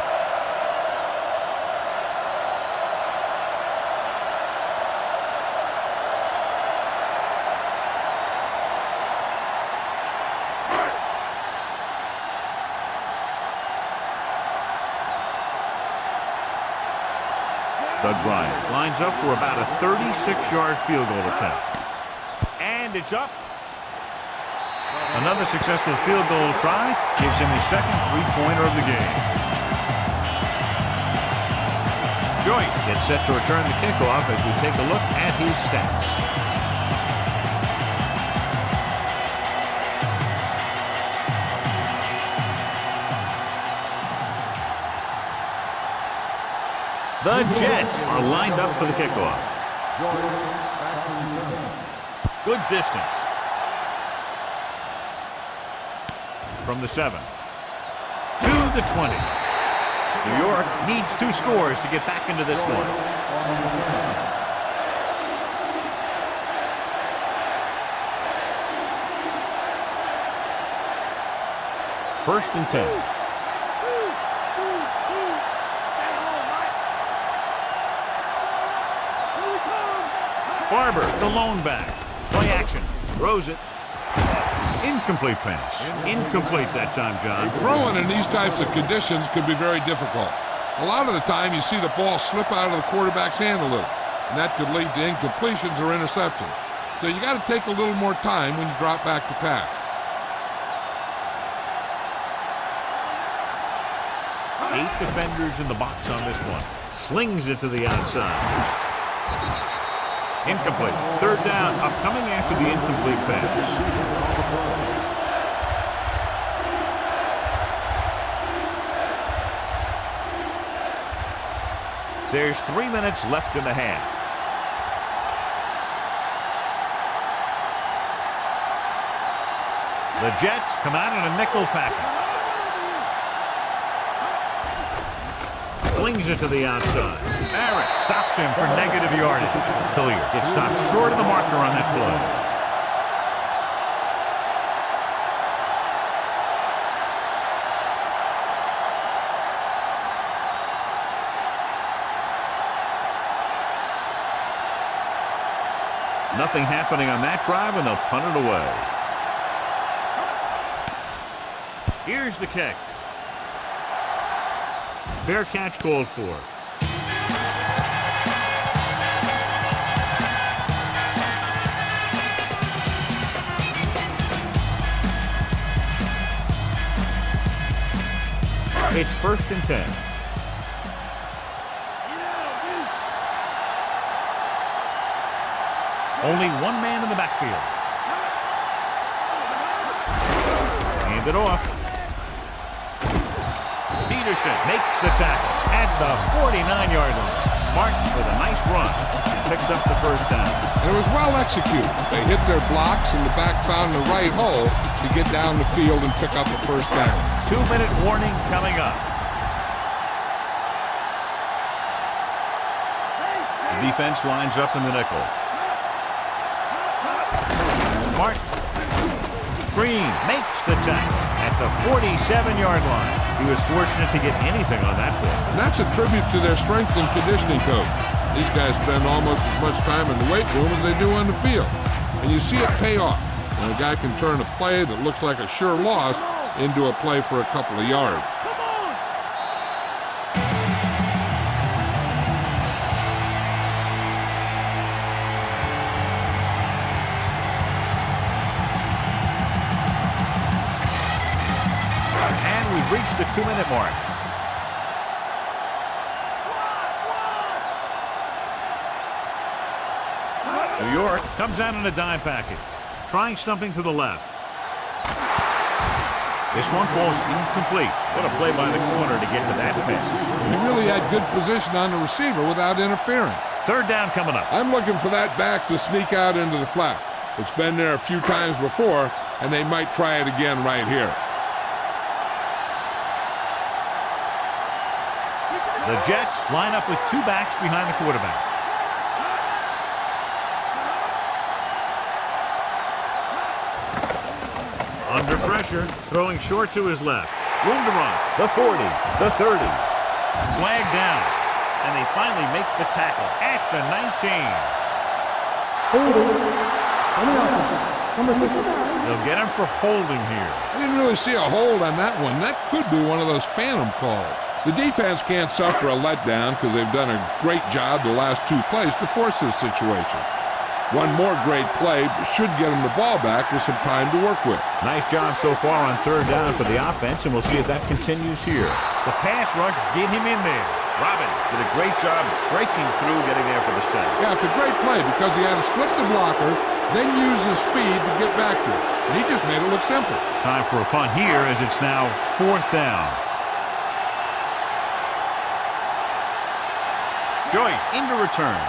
Doug Bryant lines up for about a 36-yard field goal attempt. And it's up. Another successful field goal try gives him his second three-pointer of the game. Joyce gets set to return the kickoff as we take a look at his stats. The Jets are lined up for the kickoff. Good distance. From the 7 to the 20. New York needs 2 scores to get back into this one. First and 10. Barber, the lone back. Play action. Throws it. Incomplete pass. Incomplete that time, John. Throwing in these types of conditions could be very difficult. A lot of the time you see the ball slip out of the quarterback's hand a little, and that could lead to incompletions or interceptions. So you got to take a little more time when you drop back to pass. Eight defenders in the box on this one. Slings it to the outside. Incomplete. Third down, upcoming after the incomplete pass. There's 3 minutes left in the half. The Jets come out in a nickel package. Flings it to the outside. Barrett stops him for negative yardage. Hilliard gets stopped short of the marker on that play. Nothing happening on that drive, and they'll punt it away. Here's the kick. Fair catch called for. It's first and 10. Only one man in the backfield. Hand it off. Peterson makes the tackle at the 49-yard line. Martin with a nice run. Picks up the first down. It was well executed. They hit their blocks and the back found the right hole to get down the field and pick up the first down. 2-minute warning coming up. The defense lines up in the nickel. Martin. Green makes the tackle at the 47-yard line. He was fortunate to get anything on that play. And that's a tribute to their strength and conditioning coach. These guys spend almost as much time in the weight room as they do on the field. And you see it pay off. And a guy can turn a play that looks like a sure loss into a play for a couple of yards. Reached the 2-minute mark. New York comes out in a dime package, trying something to the left. This one falls incomplete. What a play by the corner to get to that pass. He really had good position on the receiver without interfering. Third down coming up. I'm looking for that back to sneak out into the flat. It's been there a few times before, and they might try it again right here. The Jets line up with 2 backs behind the quarterback. Under pressure, throwing short to his left. Room to run. The 40, the 30. Flag down. And they finally make the tackle at the 19. They'll get him for holding here. I didn't really see a hold on that one. That could be one of those phantom calls. The defense can't suffer a letdown because they've done a great job the last 2 plays to force this situation. One more great play should get them the ball back with some time to work with. Nice job so far on 3rd down for the offense, and we'll see if that continues here. The pass rush get him in there. Robbins did a great job breaking through, getting there for the sack. Yeah, it's a great play because he had to slip the blocker, then use his speed to get back to it. And he just made it look simple. Time for a punt here as it's now 4th down. Joyce into return.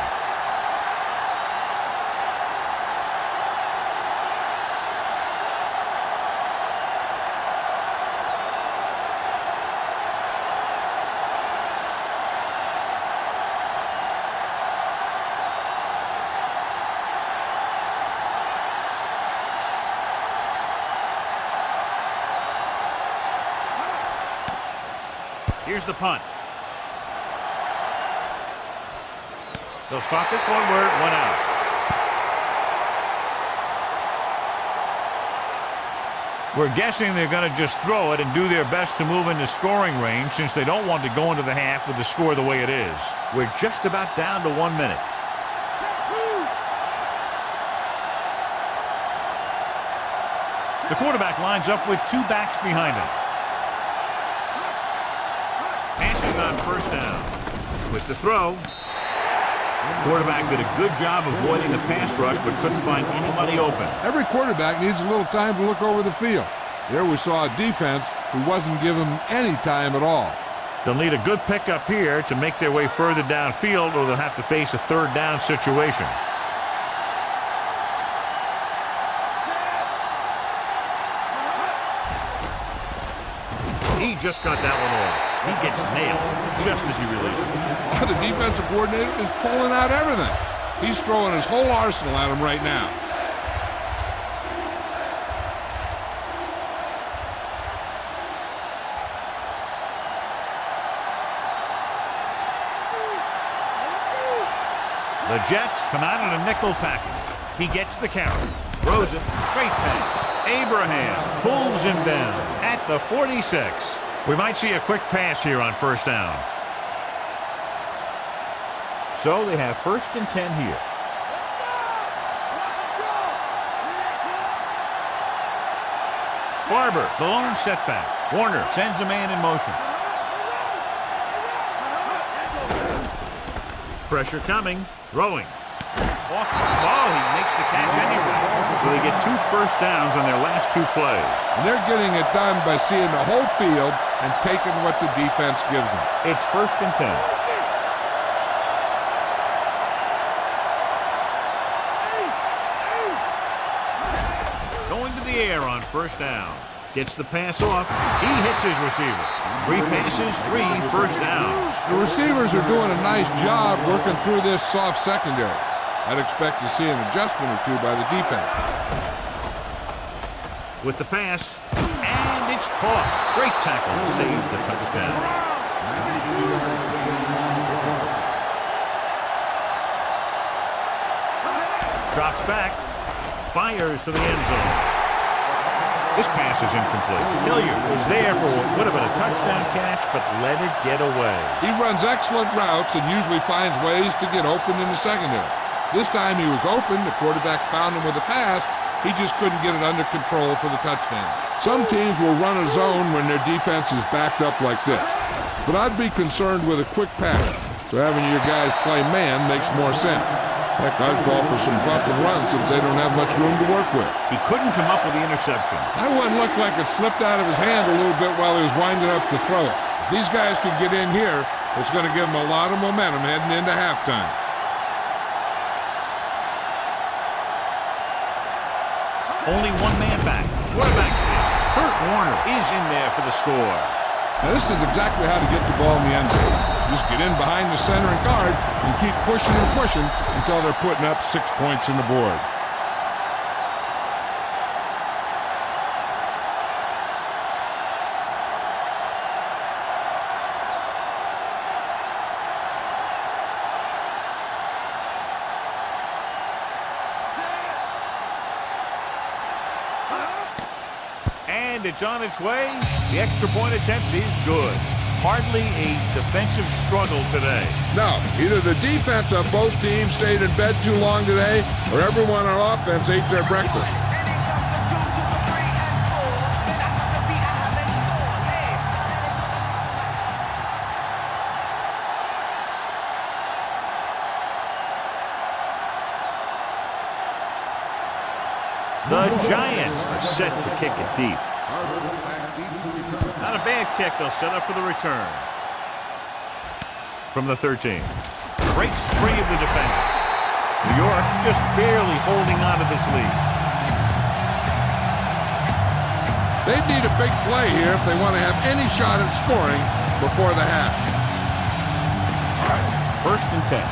Here's the punt. They'll spot this one where it went out. We're guessing they're going to just throw it and do their best to move into scoring range since they don't want to go into the half with the score the way it is. We're just about down to 1 minute. The quarterback lines up with 2 backs behind him. Passing on 1st down. With the throw. The quarterback did a good job avoiding the pass rush, but couldn't find anybody open. Every quarterback needs a little time to look over the field. There we saw a defense who wasn't given any time at all. They'll need a good pickup here to make their way further downfield, or they'll have to face a 3rd down situation. He just got that one off. He gets nailed just as he releases it. The defensive coordinator is pulling out everything. He's throwing his whole arsenal at him right now. The Jets come out in a nickel package. He gets the carry. Throws it. Great pass. Abraham pulls him down at the 46. We might see a quick pass here on 1st down. So they have 1st and 10 here. Barber, the lone setback. Warner sends a man in motion. Pressure coming. Throwing. Off the ball. He makes the catch anyway. So they get 2 first downs on their last 2 plays. And they're getting it done by seeing the whole field and taking what the defense gives them. It's 1st and 10. Going to the air on 1st down. Gets the pass off. He hits his receiver. 3 passes, 3 first downs. The receivers are doing a nice job working through this soft secondary. I'd expect to see an adjustment or 2 by the defense. With the pass, and it's caught. Great tackle to save the touchdown. Drops back, fires to the end zone. This pass is incomplete. Hilliard was there for what would have been a touchdown catch, but let it get away. He runs excellent routes and usually finds ways to get open in the secondary. This time he was open, the quarterback found him with a pass, he just couldn't get it under control for the touchdown. Some teams will run a zone when their defense is backed up like this. But I'd be concerned with a quick pass, so having your guys play man makes more sense. Heck, I'd call for some bump and run since they don't have much room to work with. He couldn't come up with the interception. That one looked like it slipped out of his hand a little bit while he was winding up to throw it. If these guys could get in here, it's going to give them a lot of momentum heading into halftime. Only 1 man back. Quarterback stand. Kurt Warner is in there for the score. Now this is exactly how to get the ball in the end zone. Just get in behind the center and guard and keep pushing and pushing until they're putting up 6 points on the board. And it's on its way. The extra point attempt is good. hardly a defensive struggle today. No, either the defense of both teams stayed in bed too long today, or everyone on offense ate their breakfast. The Giants are set to kick it deep. Not a bad kick. They'll set up for the return. From the 13. Great spree of the defender. New York just barely holding on to this lead. They need a big play here if they want to have any shot at scoring before the half. All right, 1st and 10.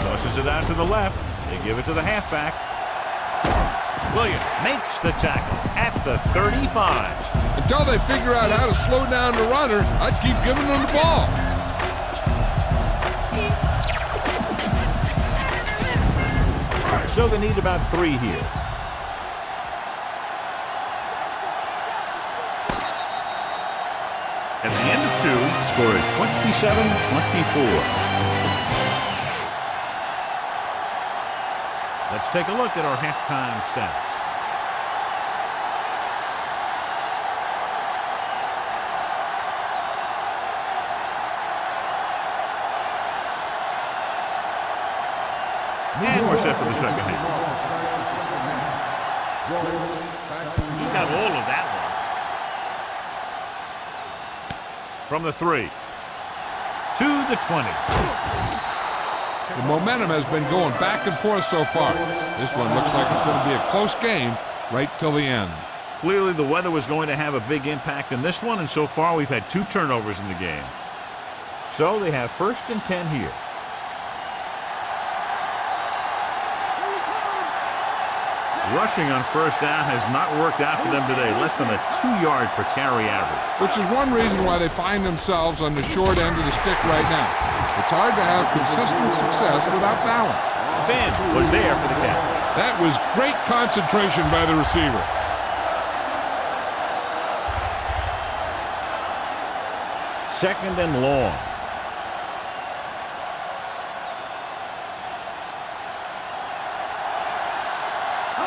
Tosses it out to the left. They give it to the halfback. Williams makes the tackle at the 35. Until they figure out how to slow down the runner, I'd keep giving them the ball. So they need about 3 here. At the end of 2, the score is 27-24. Let's take a look at our halftime stats. And we're set for the second half. He got all of that one. From the 3. To the 20. The momentum has been going back and forth so far. This one looks like it's going to be a close game right till the end. Clearly the weather was going to have a big impact in this one, and so far we've had 2 turnovers in the game. So they have 1st and 10 here. Rushing on 1st down has not worked out for them today. Less than a 2-yard per carry average. Which is one reason why they find themselves on the short end of the stick right now. It's hard to have consistent success without balance. Finn was there for the catch. That was great concentration by the receiver. Second and long.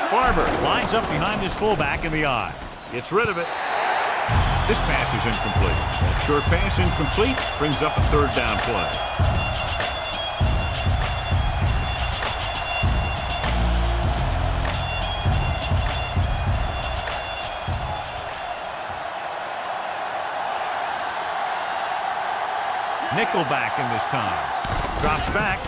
Barber lines up behind his fullback in the eye. Gets rid of it. This pass is incomplete. That short pass incomplete brings up a 3rd down play. Nickelback in this time. Drops back.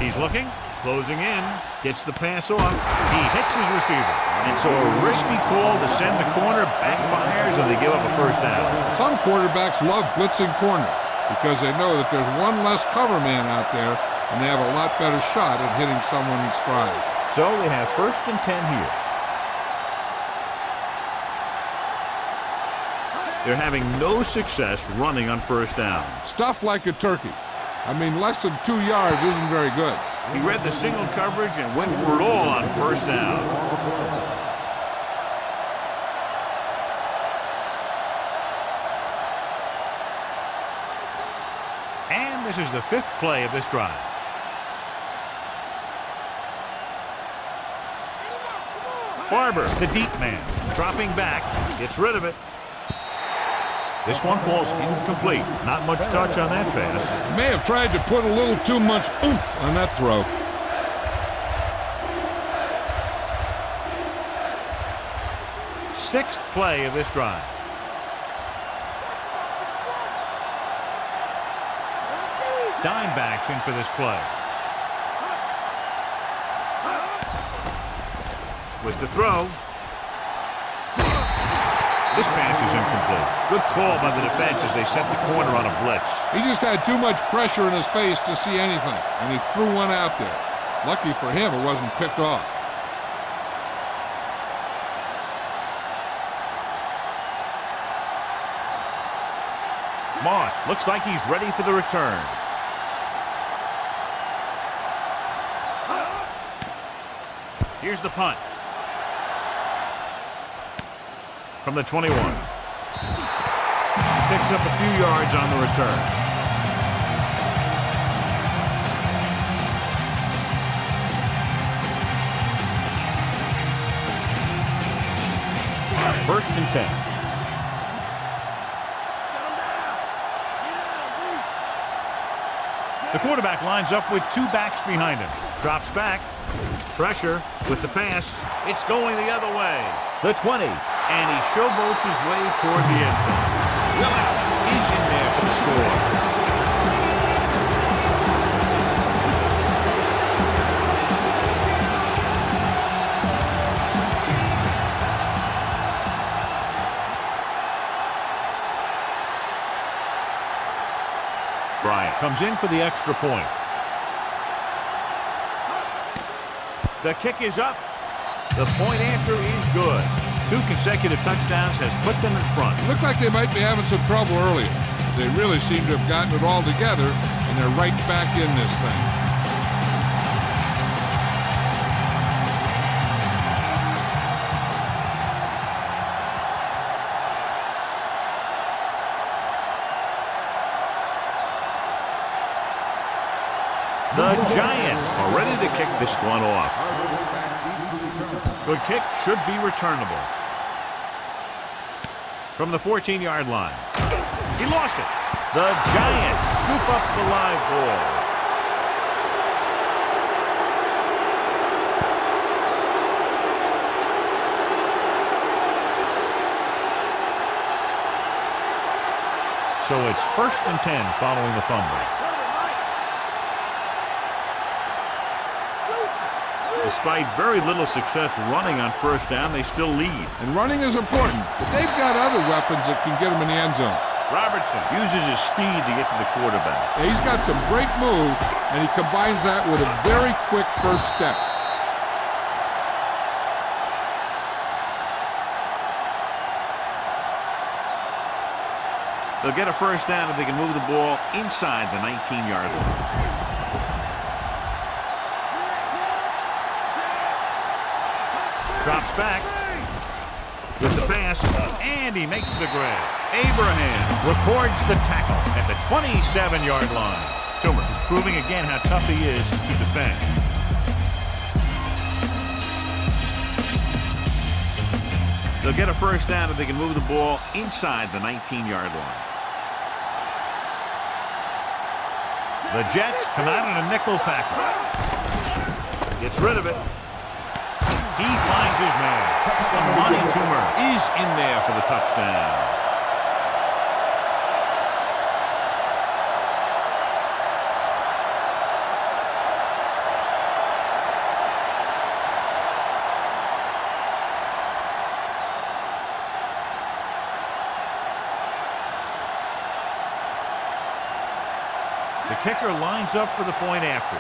He's looking. Closing in. Gets the pass off. He hits his receiver. And so a risky call to send the corner backfires, and they give up a 1st down. Some quarterbacks love blitzing corner because they know that there's one less cover man out there and they have a lot better shot at hitting someone in stride. So they have 1st and 10 here. They're having no success running on 1st down. Stuff like a turkey. I mean, less than 2 yards isn't very good. He read the single coverage and went for it all on 1st down. And this is the 5th play of this drive. Barber, the deep man, dropping back, gets rid of it. This one falls incomplete. Not much touch on that pass. May have tried to put a little too much oomph on that throw. Sixth play of this drive. Dimebacks in for this play. With the throw. This pass is incomplete. Good call by the defense as they set the corner on a blitz. He just had too much pressure in his face to see anything, and he threw one out there. Lucky for him, it wasn't picked off. Moss looks like he's ready for the return. Here's the punt. From the 21. Picks up a few yards on the return. First and 10. The quarterback lines up with two backs behind him. Drops back. Pressure with the pass. It's going the other way. The 20. And he showboats his way toward the end zone. Will Allen is in there for the score. Bryant comes in for the extra point. The kick is up. The point after is good. 2 consecutive touchdowns has put them in front. Looked like they might be having some trouble earlier. They really seem to have gotten it all together, and they're right back in this thing. The Giants are ready to kick this one off. Good kick, should be returnable. From the 14-yard line. He lost it. The Giants scoop up the live ball. So it's first and 10 following the fumble. Despite very little success running on first down, they still lead. And running is important, but they've got other weapons that can get them in the end zone. Robertson uses his speed to get to the quarterback. Yeah, he's got some great moves, and he combines that with a very quick first step. They'll get a first down if they can move the ball inside the 19-yard line. Drops back with the pass, and he makes the grab. Abraham records the tackle at the 27-yard line. Toomer is proving again how tough he is to defend. They'll get a first down if they can move the ball inside the 19-yard line. The Jets come out in a nickel package. Gets rid of it. He finds his man. Amani Toomer is in there for the touchdown. The kicker lines up for the point after.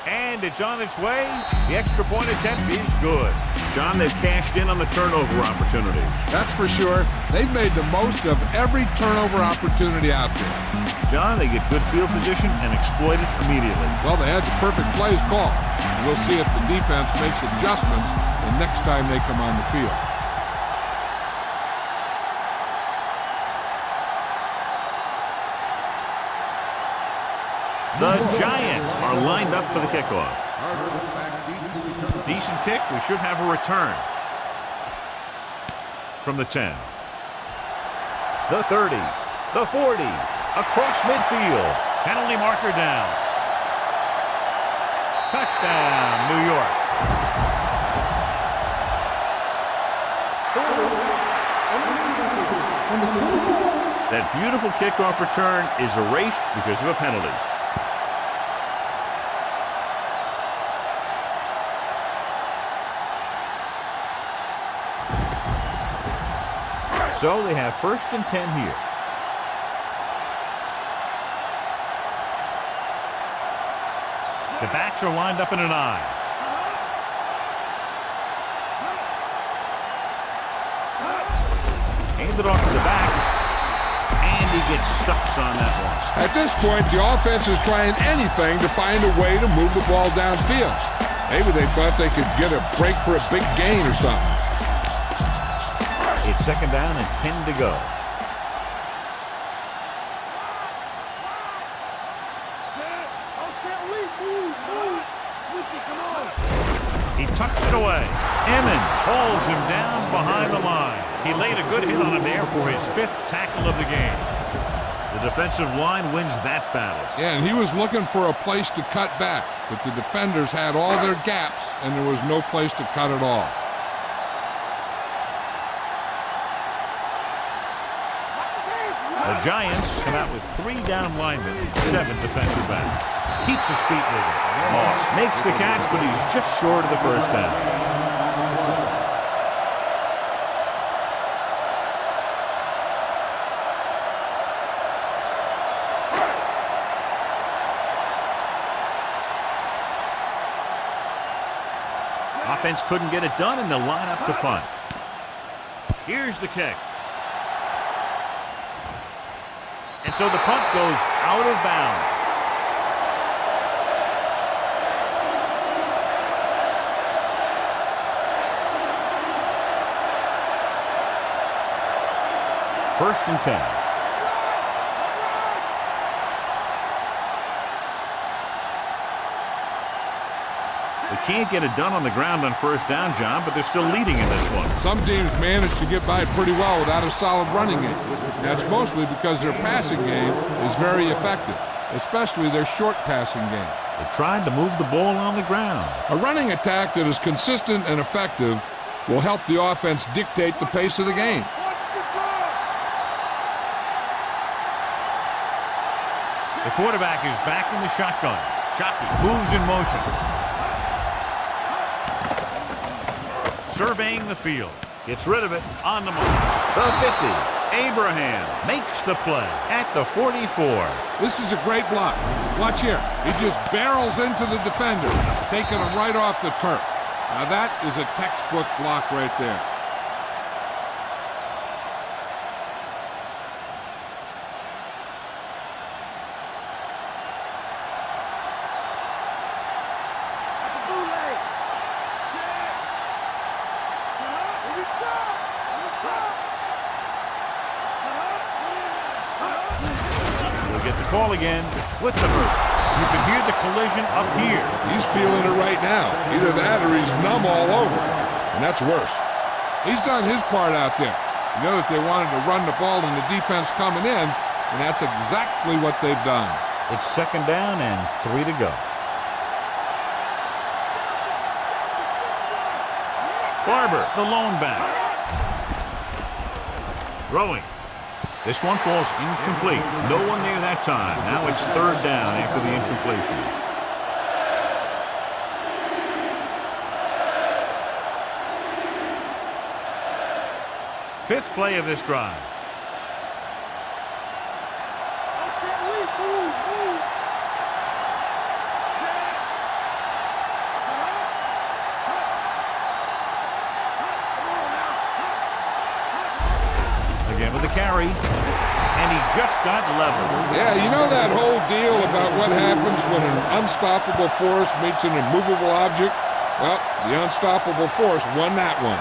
And it's on its way. The extra point attempt is good. John, they've cashed in on the turnover opportunity. That's for sure. They've made the most of every turnover opportunity out there. John, they get good field position and exploit it immediately. Well, they had the perfect plays called. We'll see if the defense makes adjustments the next time they come on the field. The Giants are lined up for the kickoff. Decent kick. We should have a return. From the 10. The 30. The 40. Across midfield. Penalty marker down. Touchdown, New York. That beautiful kickoff return is erased because of a penalty. So they have first and 10 here. The backs are lined up in an I. Handed off to the back, and he gets stuffed on that one. At this point, the offense is trying anything to find a way to move the ball downfield. Maybe they thought they could get a break for a big gain or something. It's second down and 10 to go. He tucks it away. Emmons hauls him down behind the line. He laid a good hit on him there for his 5th tackle of the game. The defensive line wins that battle. Yeah, and he was looking for a place to cut back, but the defenders had all their gaps, and there was no place to cut at all. The Giants come out with 3 down linemen and 7 defensive backs. Keeps his feet moving. Moss makes the catch, but he's just short of the first down. Offense couldn't get it done, and they'll line up to punt. Here's the kick. And so the punt goes out of bounds. First and 10. They can't get it done on the ground on first down, John, but they're still leading in this one. Some teams manage to get by pretty well without a solid running game. That's mostly because their passing game is very effective, especially their short passing game. They're trying to move the ball on the ground. A running attack that is consistent and effective will help the offense dictate the pace of the game. The quarterback is back in the shotgun. Shockey moves in motion. Surveying the field. Gets rid of it on the move. The 50. Abraham makes the play at the 44. This is a great block. Watch here. He just barrels into the defender, taking him right off the turf. Now that is a textbook block right there. Call again with the hurt. You can hear the collision up here. He's feeling it right now. Either that or he's numb all over. And that's worse. He's done his part out there. You know that they wanted to run the ball and the defense coming in, and that's exactly what they've done. It's second down and 3 to go. Barber, the lone back. Throwing. This one falls incomplete. No one there that time. Now it's third down after the incompletion. Fifth play of this drive. Again with the carry, and he just got leveled. Yeah, you know that whole deal about what happens when an unstoppable force meets an immovable object? Well, the unstoppable force won that one.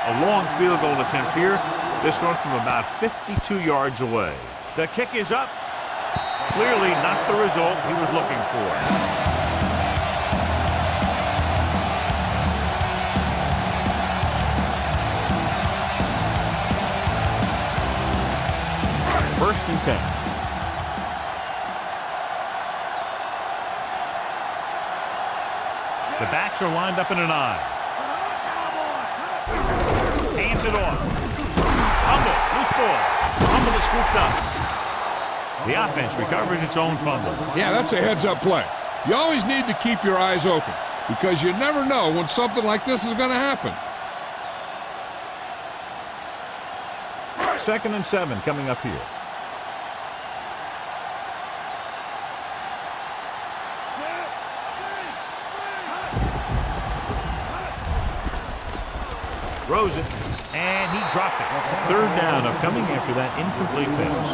A long field goal attempt here. This one from about 52 yards away. The kick is up. Clearly not the result he was looking for. First and 10. The backs are lined up in an eye. Hands it off. Fumble, loose ball. Fumble is scooped up. The offense recovers its own fumble. Yeah, that's a heads-up play. You always need to keep your eyes open because you never know when something like this is going to happen. Second and 7 coming up here. Throws it, And he dropped it. Third down upcoming after that incomplete pass.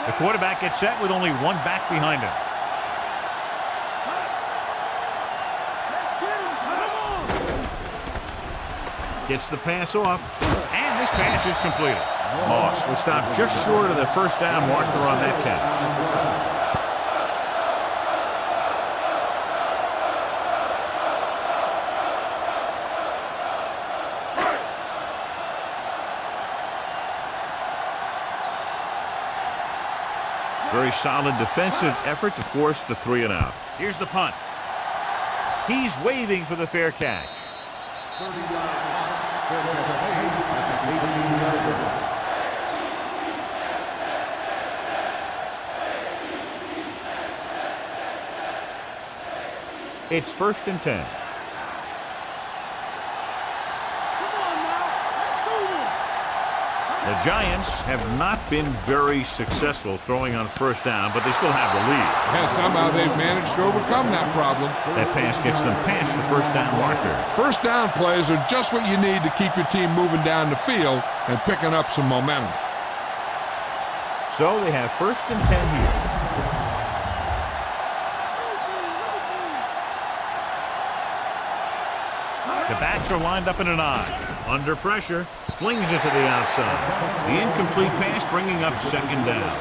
The quarterback gets set with only one back behind him. Gets the pass off, and this pass is completed. Moss was stopped just short of the first down marker on that catch. Very solid defensive effort to force the 3-and-out. Here's the punt. He's waving for the fair catch. It's 1st and 10. The Giants have not been very successful throwing on first down, but they still have the lead. And somehow they've managed to overcome that problem. That pass gets them past the first down marker. First down plays are just what you need to keep your team moving down the field and picking up some momentum. So they have 1st and 10 here. The backs are lined up in an I. Under pressure, flings it to the outside. The incomplete pass bringing up 2nd down.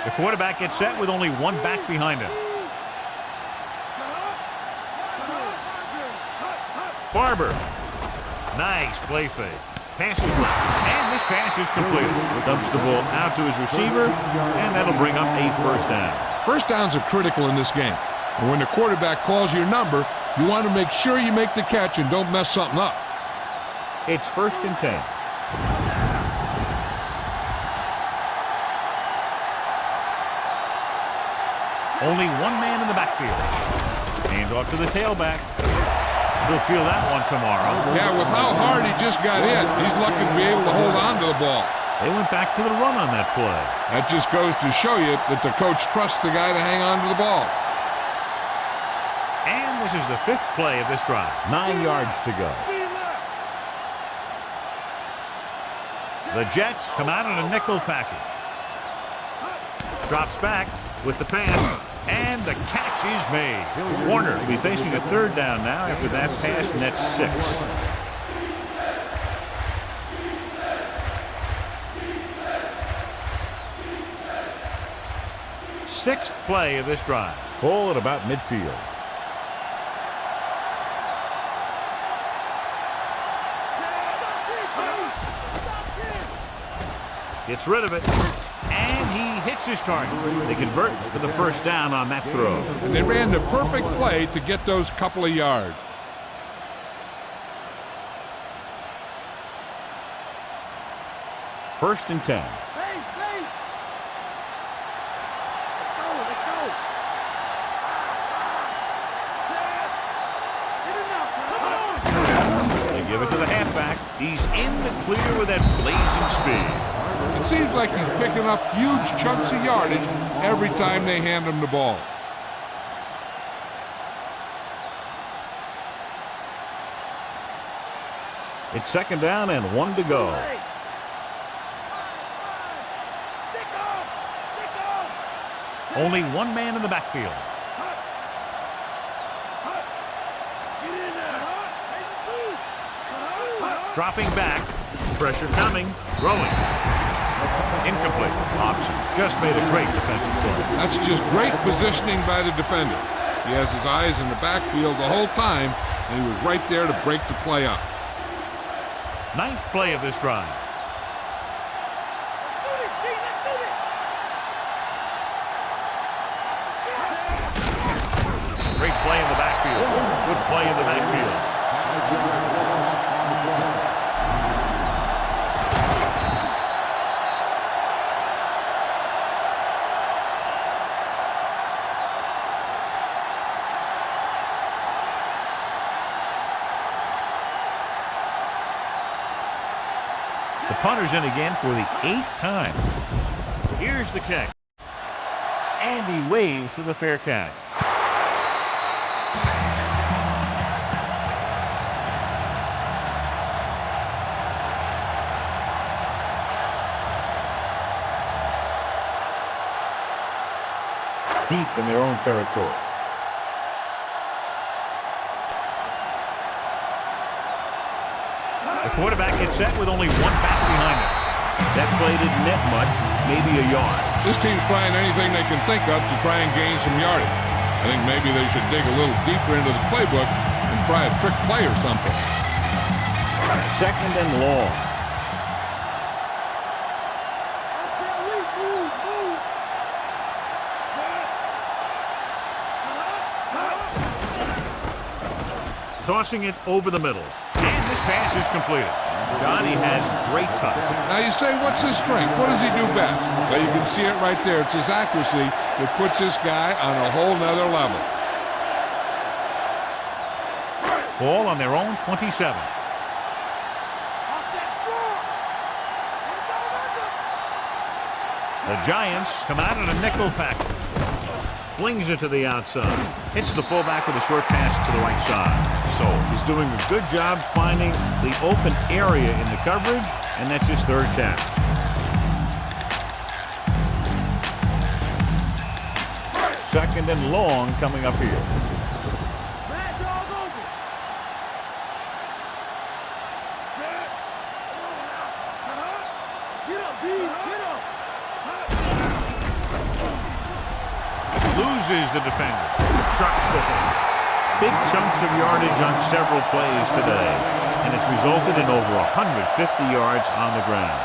The quarterback gets set with only one back behind him. Barber. Nice play fake. Passes left. And this pass is completed. Dumps the ball out to his receiver, and that'll bring up a first down. First downs are critical in this game. And when the quarterback calls your number, you want to make sure you make the catch and don't mess something up. It's 1st and 10. Only one man in the backfield. Hand off to the tailback. He'll feel that one tomorrow. Yeah, with how hard he just got hit, he's lucky to be able to hold on to the ball. They went back to the run on that play. That just goes to show you that the coach trusts the guy to hang on to the ball. And this is the 5th play of this drive. 9 yards to go. The Jets come out in a nickel package. Drops back with the pass. And the catch is made. Warner will be facing a 3rd down now after that pass nets 6. Sixth play of this drive. Ball at about midfield. Gets rid of it. And he hits his target. They convert for the first down on that throw. And they ran the perfect play to get those couple of yards. First and 10. They give it to the halfback. He's in the clear with that blazing speed. It seems like he's picking up huge chunks of yardage every time they hand him the ball. It's 2nd down and 1 to go. Only one man in the backfield. Dropping back. Pressure coming. Throwing. Incomplete. Hobson just made a great defensive play. That's just great positioning by the defender. He has his eyes in the backfield the whole time, and he was right there to break the play up. 9th play of this drive. Great play in the backfield. Good play in the backfield. The punter's in again for the 8th time. Here's the kick. And he waves for the fair catch. Deep in their own territory. The quarterback gets set with only one back behind him. That play didn't net much, maybe a yard. This team's trying anything they can think of to try and gain some yardage. I think maybe they should dig a little deeper into the playbook and try a trick play or something. 2nd and long. Tossing it over the middle. And this pass is completed. Johnny has great touch. Now you say, what's his strength? What does he do best? Well, you can see it right there. It's his accuracy that puts this guy on a whole nother level. Ball on their own 27. The Giants come out in a nickel package. Flings it to the outside. Hits the fullback with a short pass to the right side. So he's doing a good job finding the open area in the coverage, and that's his 3rd catch. Second and long coming up here. Loses the defender. Sharp slipping. Big chunks of yardage on several plays today, and it's resulted in over 150 yards on the ground.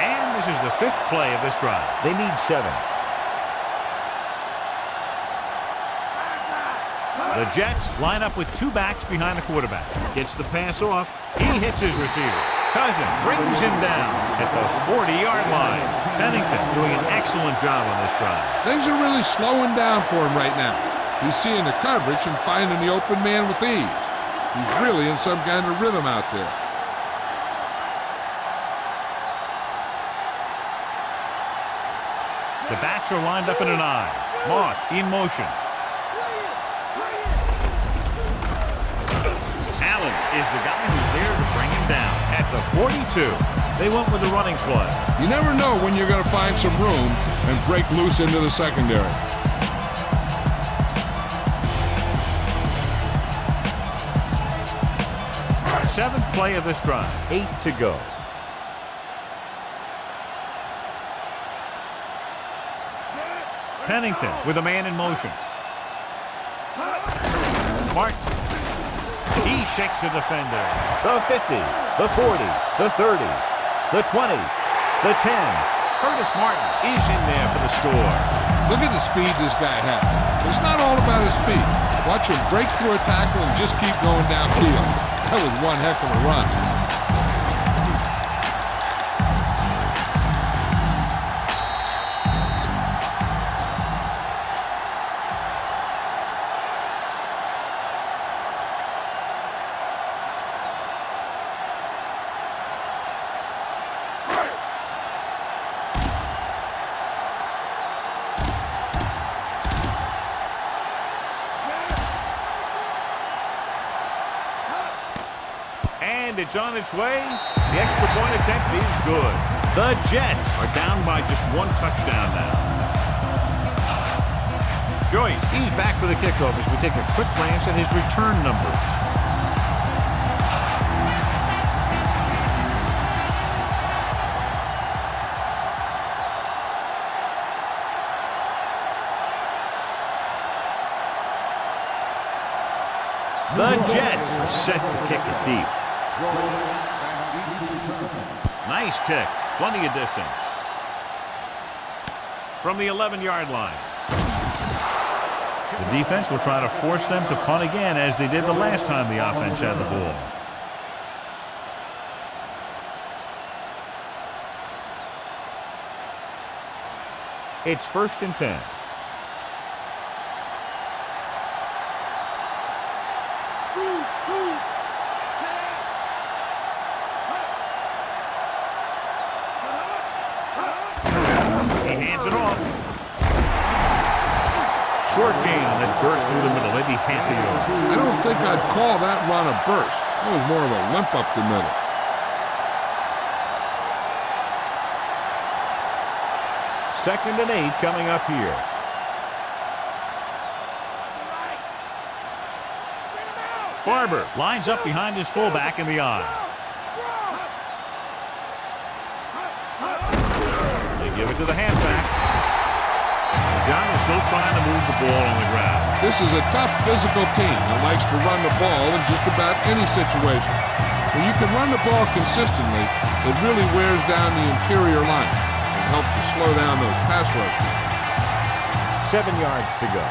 And this is the 5th play of this drive. They need 7. The Jets line up with 2 backs behind the quarterback. Gets the pass off. He hits his receiver. Cousin brings him down at the 40-yard line. Pennington doing an excellent job on this drive. Things are really slowing down for him right now. He's seeing the coverage and finding the open man with ease. He's really in some kind of rhythm out there. The backs are lined up in an I. Moss in motion. Allen is the guy who's there to bring him down. At the 42, they went with the running play. You never know when you're going to find some room and break loose into the secondary. Seventh play of this drive. 8 to go. Pennington with a man in motion. Martin. He shakes the defender. The 50, the 40, the 30, the 20, the 10. Curtis Martin is in there for the score. Look at the speed this guy has. It's not all about his speed. Watch him break through a tackle and just keep going downfield. That was one heck of a run. And it's on its way. The extra point attempt is good. The Jets are down by just 1 touchdown now. Joyce, he's back for the kickoff as we take a quick glance at his return numbers. The Jets are set to kick it deep. Nice kick. Plenty of distance. From the 11-yard line. The defense will try to force them to punt again as they did the last time the offense had the ball. It's 1st and 10. Hands it off. Short gain on that burst through the middle, maybe half a yard. I don't think I'd call that run a burst. That was more of a limp up the middle. Second and 8 coming up here. Barber lines up behind his fullback in the eye. They give it to the halfback. John is still trying to move the ball on the ground. This is a tough physical team that likes to run the ball in just about any situation. When you can run the ball consistently, it really wears down the interior line. It helps to slow down those pass rushes. 7 yards to go.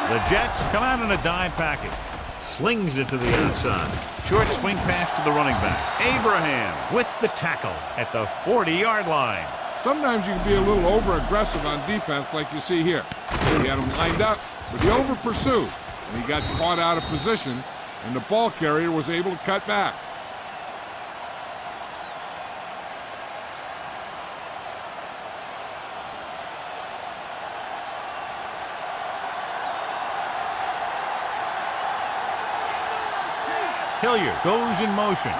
The Jets come out in a dime package. Slings it to the outside. Short swing pass to the running back. Abraham with the tackle at the 40-yard line. Sometimes you can be a little over-aggressive on defense like you see here. He had him lined up, but he over-pursued, and he got caught out of position, and the ball carrier was able to cut back. Hilliard goes in motion.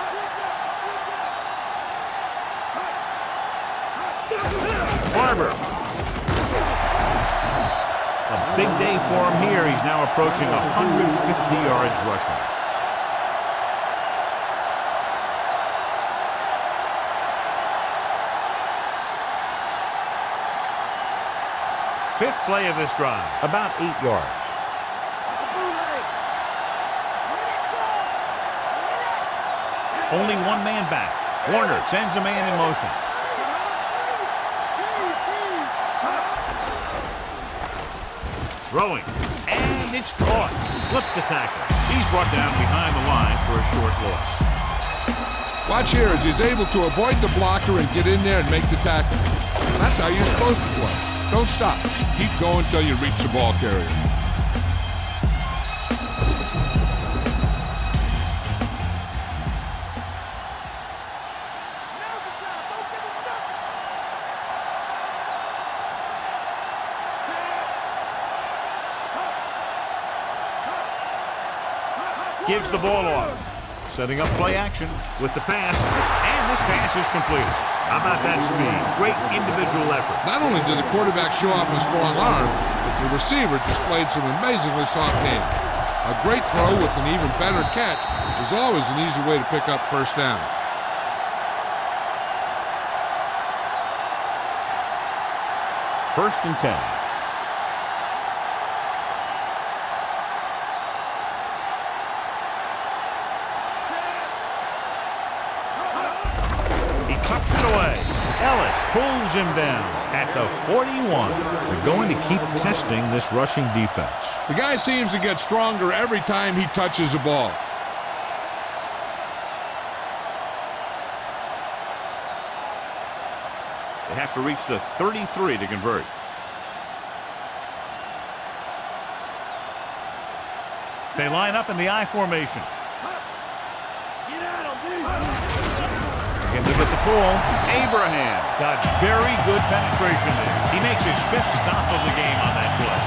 Barber. A big day for him here. He's now approaching 150 yards rushing. Fifth play of this drive, about 8 yards. Only one man back. Warner sends a man in motion. Throwing. And it's caught. Slips the tackle. He's brought down behind the line for a short loss. Watch here as he's able to avoid the blocker and get in there and make the tackle. That's how you're supposed to play. Don't stop. Keep going until you reach the ball carrier. Gives the ball off. Setting up play action with the pass. And this pass is completed. How about that speed? Great individual effort. Not only did the quarterback show off a strong arm, but the receiver displayed some amazingly soft hands. A great throw with an even better catch is always an easy way to pick up first down. First and 10. Tucks it away. Ellis pulls him down at the 41. They're going to keep testing this rushing defense. The guy seems to get stronger every time he touches the ball. They have to reach the 33 to convert. They line up in the I formation. Into the pool. Abraham got very good penetration there. He makes his 5th stop of the game on that play.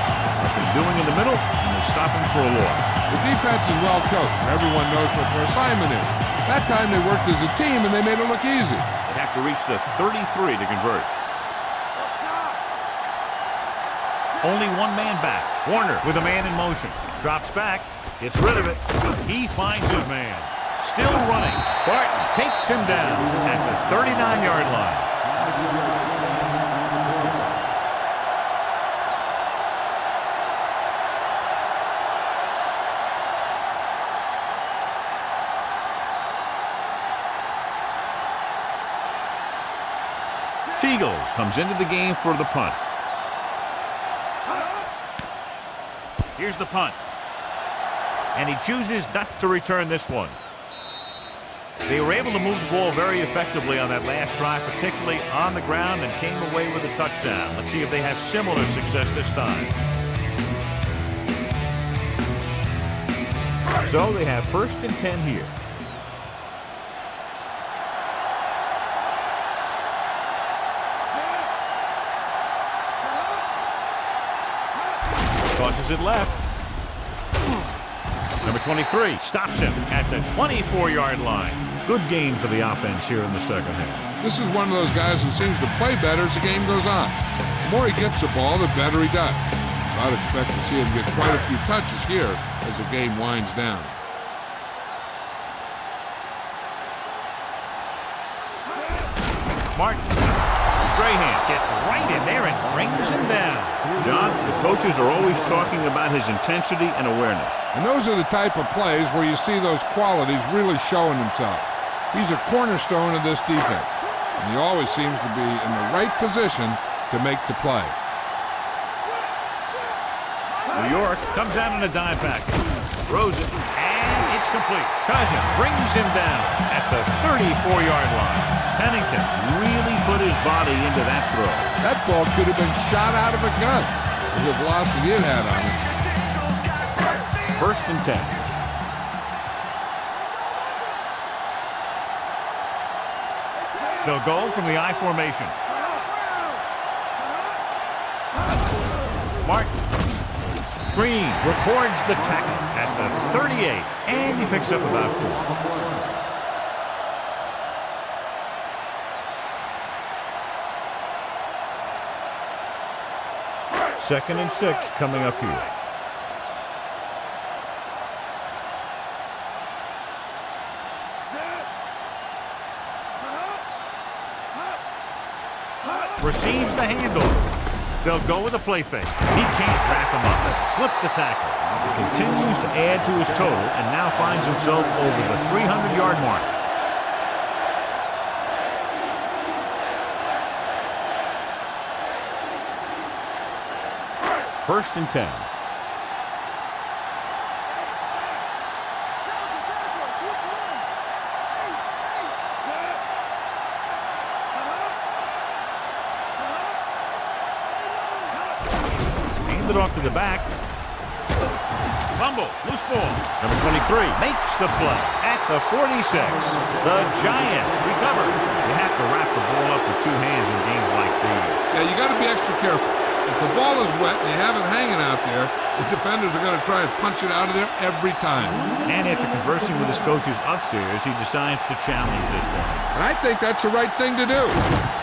What they're doing in the middle, and they stop him for a loss. The defense is well coached. Everyone knows what their assignment is. That time they worked as a team and they made it look easy. They have to reach the 33 to convert. Only one man back. Warner with a man in motion. Drops back. Gets rid of it. He finds his man. Still running. Barton takes him down at the 39-yard line. Seagulls comes into the game for the punt. Here's the punt. And he chooses not to return this one. They were able to move the ball very effectively on that last drive, particularly on the ground, and came away with a touchdown. Let's see if they have similar success this time. So they have first and 10 here. Tosses it left. Number 23 stops him at the 24-yard line. Good gain for the offense here in the second half. This is one of those guys who seems to play better as the game goes on. The more he gets the ball, the better he does. I'd expect to see him get quite a few touches here as the game winds down. Martin. Strahan gets right in there and brings him down. John, the coaches are always talking about his intensity and awareness. And those are the type of plays where you see those qualities really showing himself. He's a cornerstone of this defense, and he always seems to be in the right position to make the play. New York comes out in a dime package. Throws it, and it's complete. Cousins brings him down at the 34-yard line. Pennington really put his body into that throw. That ball could have been shot out of a gun with the velocity it had on it. 1st and 10. They'll go from the I formation. Martin. Green records the tackle at the 38, and he picks up about 4. Second and 6 coming up here. Receives the handoff. They'll go with a play fake. He can't wrap him up. Slips the tackle. Continues to add to his total and now finds himself over the 300-yard mark. First and 10. Handed off to the back. Fumble, loose ball. Number 23 makes the play at the 46. The Giants recover. You have to wrap the ball up with 2 hands in games like these. Yeah, you got to be extra careful. If the ball is wet and you have it hanging out there, the defenders are going to try and punch it out of there every time. And after conversing with his coaches upstairs, he decides to challenge this one. And I think that's the right thing to do.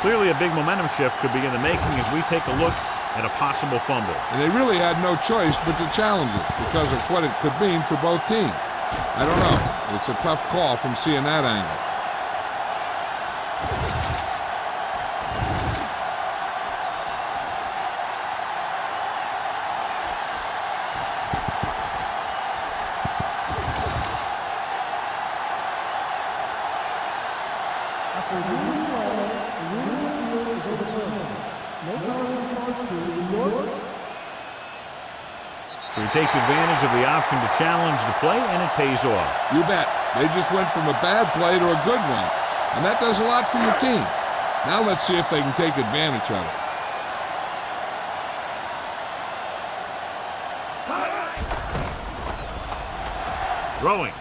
Clearly a big momentum shift could be in the making as we take a look at a possible fumble. And they really had no choice but to challenge it because of what it could mean for both teams. I don't know. It's a tough call from seeing that angle. So he takes advantage of the option to challenge the play, and it pays off. You bet. They just went from a bad play to a good one. And that does a lot for your team. Now let's see if they can take advantage of it. Throwing.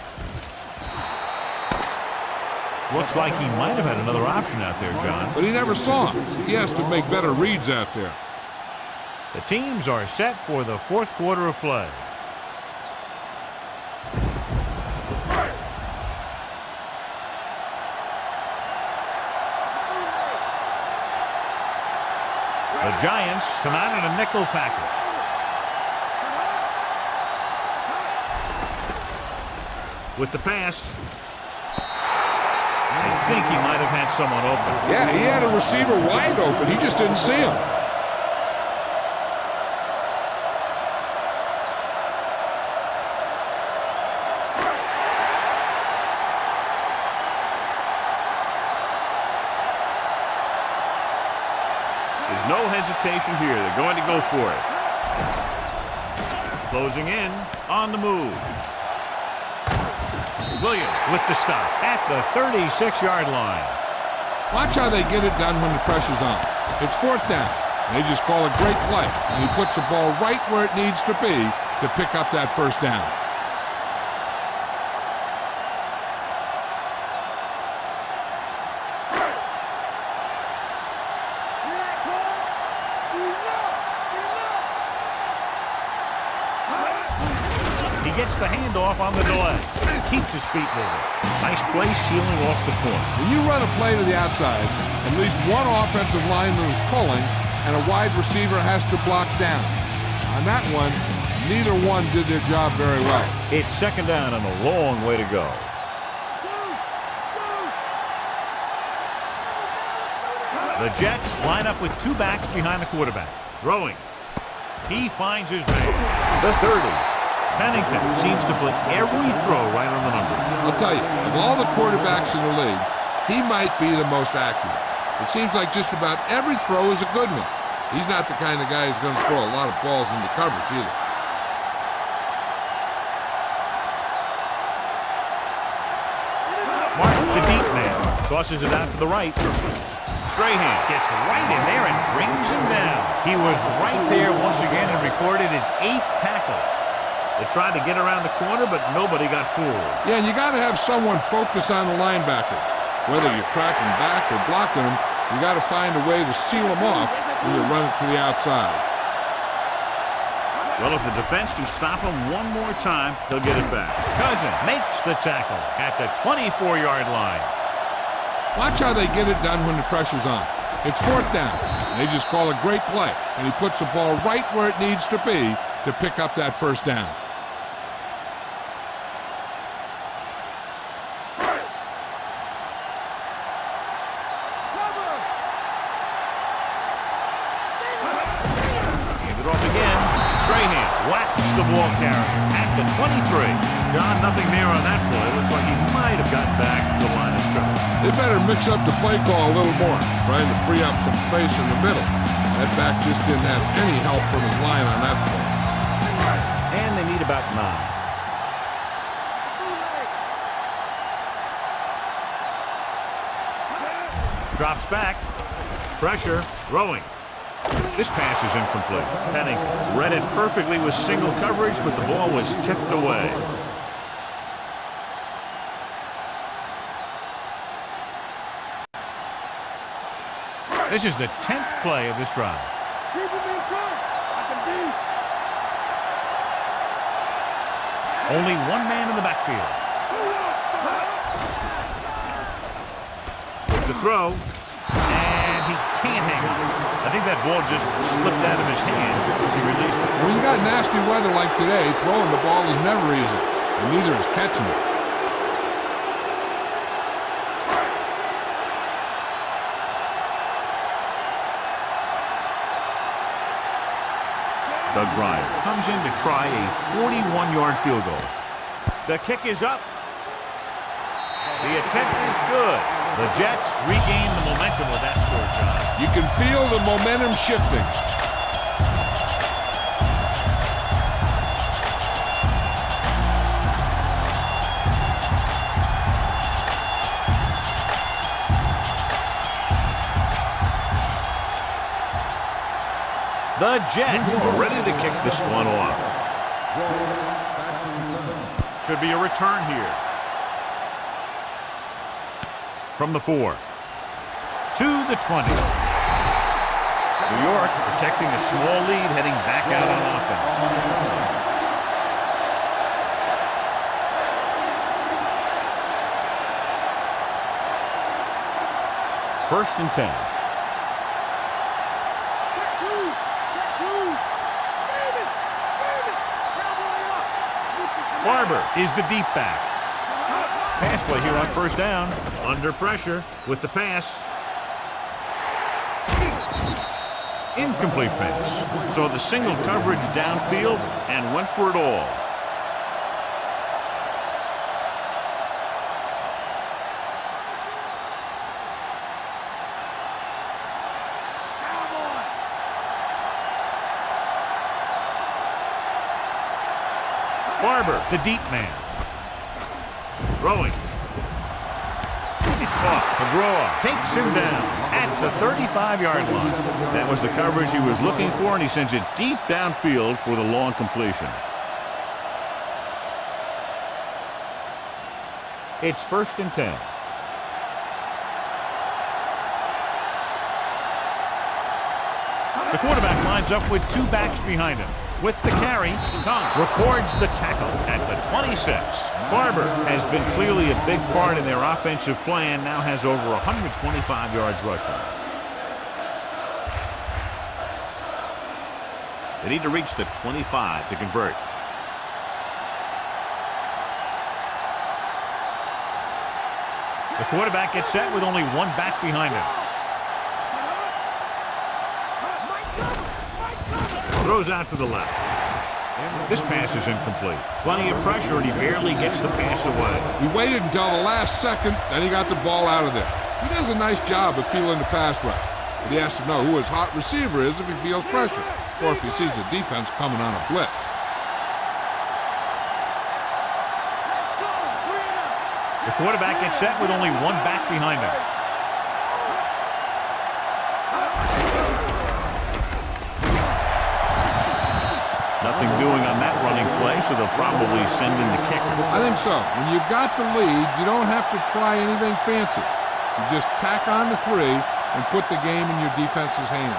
Looks like he might have had another option out there, John. But he never saw him. He has to make better reads out there. The teams are set for the 4th quarter of play. The Giants come out in a nickel package. With the pass, I think he might have had someone open. Yeah, he had a receiver wide open. He just didn't see him. There's no hesitation here. They're going to go for it. Closing in on the move. Williams with the stop at the 36-yard line. Watch how they get it done when the pressure's on. It's 4th down. They just call a great play, and he puts the ball right where it needs to be to pick up that 1st down. gets the handoff on the delay. Keeps his feet moving. Nice play sealing off the corner. When you run a play to the outside, at least one offensive lineman is pulling, and a wide receiver has to block down. On that one, neither one did their job very well. It's second down and a long way to go. The Jets line up with two backs behind the quarterback. Throwing. He finds his man. The 30. Pennington seems to put every throw right on the numbers. I'll tell you, of all the quarterbacks in the league, he might be the most accurate. It seems like just about every throw is a good one. He's not the kind of guy who's going to throw a lot of balls into coverage either. Mark, the deep man, tosses it out to the right. Strahan gets right in there and brings him down. He was right there once again and recorded his 8th tackle. They tried to get around the corner, but nobody got fooled. Yeah, and you got to have someone focus on the linebacker. Whether you're cracking back or blocking them, you got to find a way to seal them off when you run it to the outside. Well, if the defense can stop him one more time, he'll get it back. Cousin makes the tackle at the 24-yard line. Watch how they get it done when the pressure's on. It's fourth down. They just call a great play, and he puts the ball right where it needs to be to pick up that first down. Hand it off again. Strahan whacks the ball carrier at the 23. John, nothing there on that play. Looks like he might have gotten back to the line of scrimmage. They better mix up the play call a little more, trying to free up some space in the middle. That back just didn't have any help from his line on that play. And they need about 9. Drops back. Pressure. Throwing. This pass is incomplete. Pennington read it perfectly with single coverage, but the ball was tipped away. This is the 10th play of this drive. Keep him in front. I can beat. Only one man in the backfield. With the throw, and he can't hang on. I think that ball just slipped out of his hand as he released it. When you got nasty weather like today, throwing the ball is never easy, and neither is catching it. Doug Bryant comes in to try a 41-yard field goal. The kick is up. The attempt is good. The Jets regain the momentum with that score, John. You can feel the momentum shifting. The Jets are ready to kick this one off. Should be a return here. From the 4. To the 20. New York protecting a small lead heading back out on offense. First and 10. Barber is the deep back. Pass play here on first down. Under pressure with the pass. Incomplete pass. So the single coverage downfield and went for it all. Barber, the deep man. Throwing. It's caught. McGraw takes him down at the 35-yard line. That was the coverage he was looking for, and he sends it deep downfield for the long completion. It's first and 10. The quarterback lines up with two backs behind him. with the carry. Records the tackle at the 26. Barber has been clearly a big part in their offensive plan, now has over 125 yards rushing. They need to reach the 25 to convert. The quarterback gets set with only one back behind him. Throws out to the left. This pass is incomplete. Plenty of pressure, and he barely gets the pass away. He waited until the last second, then he got the ball out of there. He does a nice job of feeling the pass rush, but he has to know who his hot receiver is if he feels pressure, or if he sees the defense coming on a blitz. The quarterback gets set with only one back behind him. Nothing doing on that running play, so they'll probably send in the kicker. I think so. When you've got the lead, you don't have to try anything fancy. You just tack on the 3 and put the game in your defense's hands.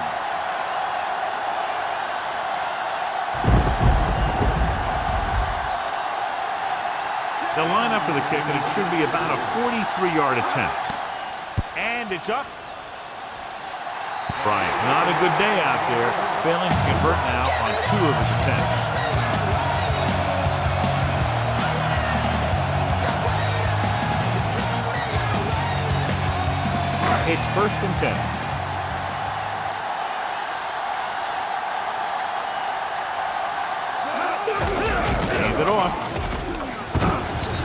They'll line up for the kick, and it should be about a 43-yard attempt. And it's up. Bryant, not a good day out there, failing to convert now on 2 of his attempts. It's 1st and 10. Hand it off.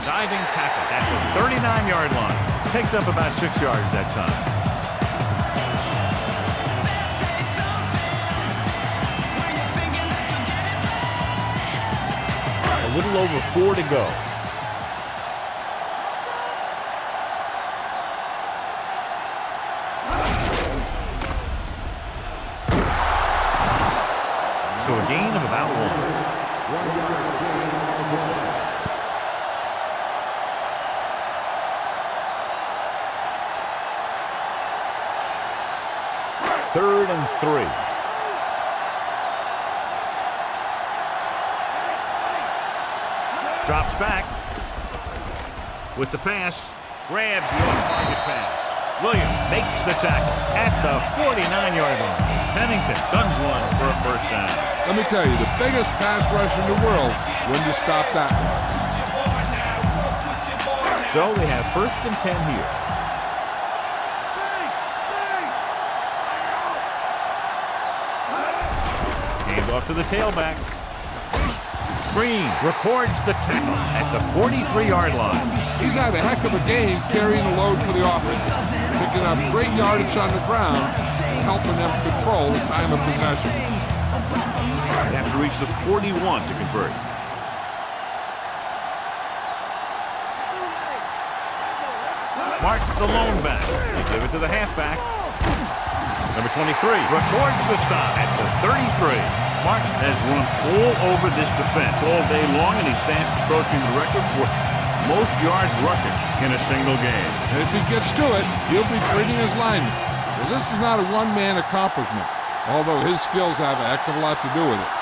Diving tackle at the 39-yard line. Picked up about 6 yards that time. A little over 4 to go. So a gain of about 1. Third and 3. Drops back with the pass. Grabs the off-target pass. Williams makes the tackle at the 49-yard line. Pennington guns one for a first down. Let me tell you, the biggest pass rush in the world when you stop that one. So they have 1st and 10 here. Hand off to the tailback. Green records the tackle at the 43-yard line. He's had a heck of a game carrying the load for the offense, picking up great yardage on the ground, helping them control the time of possession. They have to reach the 41 to convert. Mark the lone back. They give it to the halfback. Number 23 records the stop at the 33. Martin has run all over this defense all day long, and he's fast approaching the record for most yards rushing in a single game. And if he gets to it, he'll be treating his linemen. Well, this is not a one-man accomplishment, although his skills have a heck of a lot to do with it.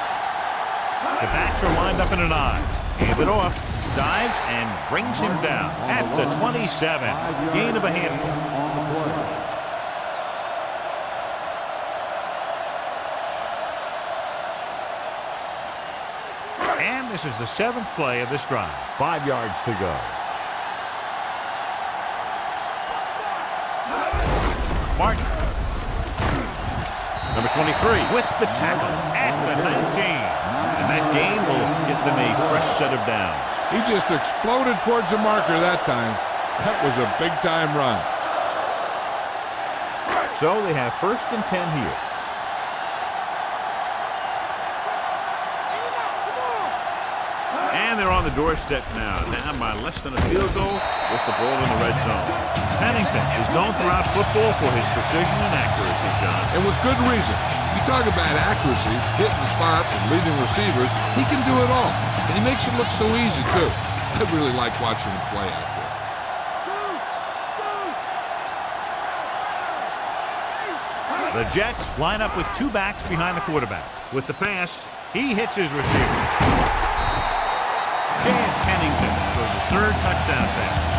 The backs are lined up in an I. Hand it off. Dives and brings him down at the 27. Gain of a handful. And this is the 7th play of this drive. 5 yards to go. Martin. Number 23 with the tackle at the 19. And that gain will get them a fresh set of downs. He just exploded towards the marker that time. That was a big-time run. So they have 1st and 10 here. And they're on the doorstep now, down by less than a field goal with the ball in the red zone. Pennington is known throughout football for his precision and accuracy, John. And with good reason. You talk about accuracy, hitting spots, and leading receivers, he can do it all. And he makes it look so easy, too. I really like watching him play out there. The Jets line up with 2 backs behind the quarterback. With the pass, He hits his receiver. Chad Pennington throws his third touchdown pass.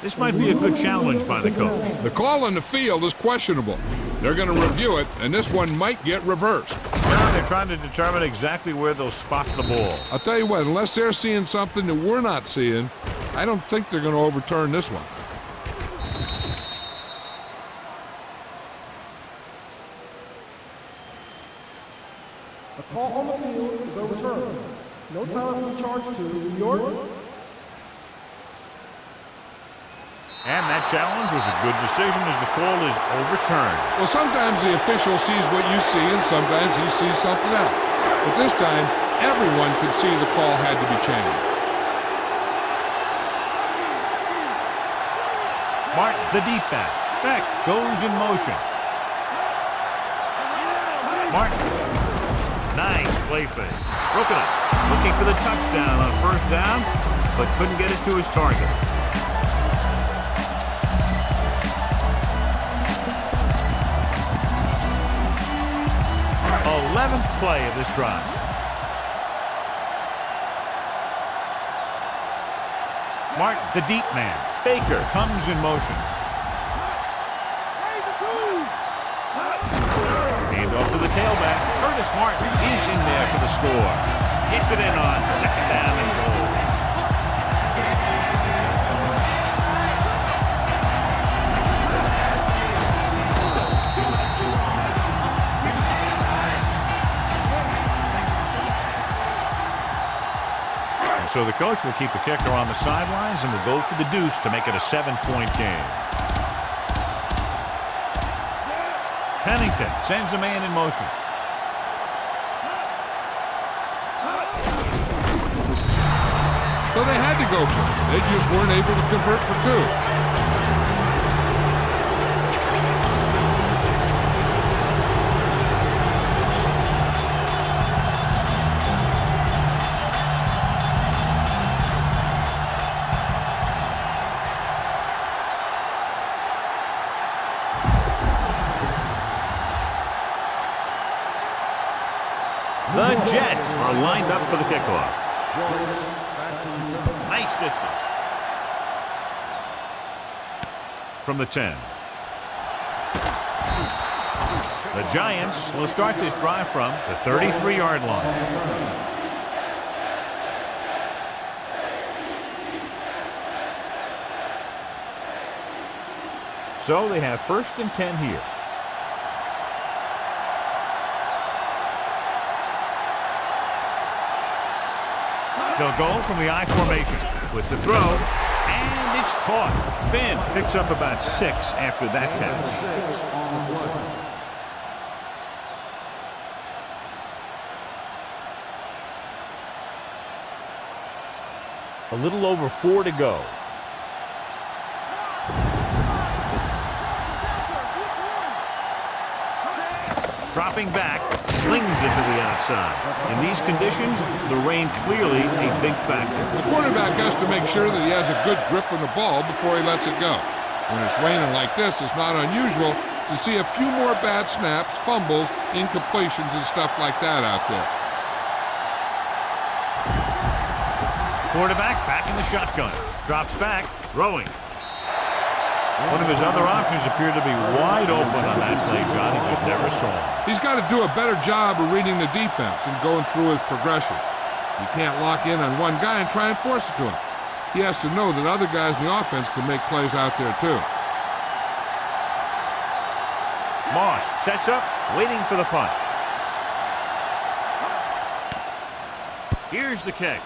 This might be a good challenge by the coach. The call on the field is questionable. They're going to review it, and this one might get reversed. Now they're trying to determine exactly where they'll spot the ball. I'll tell you what, unless they're seeing something that we're not seeing, I don't think they're going to overturn this one. A call on the field is overturned. No time to be charged to New York. And that challenge was a good decision as the call is overturned. Well, sometimes the official sees what you see, and sometimes he sees something else. But this time, everyone could see the call had to be changed. Martin, the deep back. Beck goes in motion. Martin. Nice play fake. Broken up. Looking for the touchdown on first down, but couldn't get it to his target. 11th play of this drive. Martin, the deep man. Baker comes in motion. Hand off to the tailback. Curtis Martin is in there for the score. Gets it in on second down and goal. So the coach will keep the kicker on the sidelines and will go for the deuce to make it a 7-point game. Pennington sends a man in motion. So they had to go for it. They just weren't able to convert for two. The Jets are lined up for the kickoff. Nice distance. From the 10. The Giants will start this drive from the 33-yard line. So they have 1st and 10 here. They'll go from the I formation with the throw, and it's caught. Finn picks up about 6 after that catch. A little over 4 to go. Dropping back, flings it to the outside. In these conditions, the rain clearly a big factor. The quarterback has to make sure that he has a good grip on the ball before he lets it go. When it's raining like this, it's not unusual to see a few more bad snaps, fumbles, incompletions, and stuff like that out there. Quarterback back in the shotgun. Drops back, throwing. One of his other options appeared to be wide open on that play, John. He just never saw him. He's got to do a better job of reading the defense and going through his progression. You can't lock in on one guy and try and force it to him. He has to know that other guys in the offense can make plays out there too. Moss sets up, waiting for the punt. Here's the kick.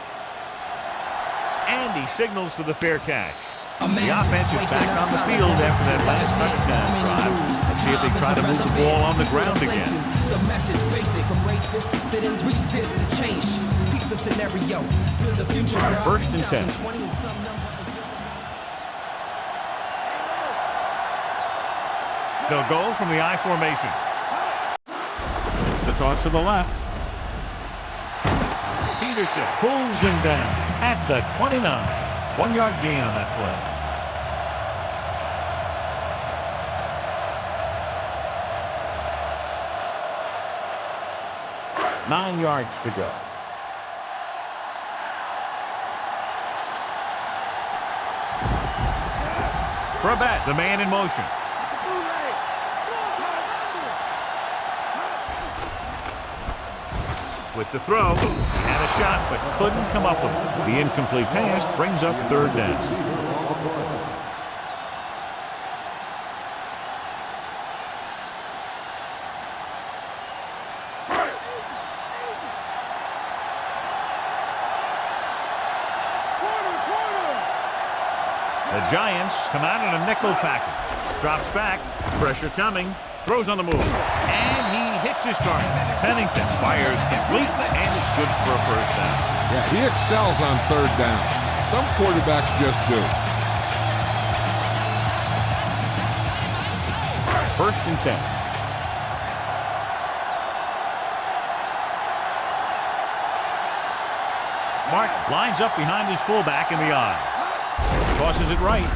And he signals for the fair catch. The offense is back on the field after that last touchdown drive. Let's see if they try to move the ball on the ground again. The message basic, embrace this to sit-ins, resist the change. Keep the scenario to the future. 1st and 10. They'll go from the I formation. It's the toss to the left. Peterson pulls him down at the 29. 1-yard gain on that play. Nine yards to go. For a bat, the man in motion. With the throw, he had a shot but couldn't come up with it. The incomplete pass brings up third down. The Giants come out in a nickel package. Drops back, pressure coming, throws on the move, and he hits his target. Pennington fires complete, and it's good for a first down. Yeah, he excels on third down. Some quarterbacks just do. First and 10. Martin lines up behind his fullback in the eye. Tosses it right.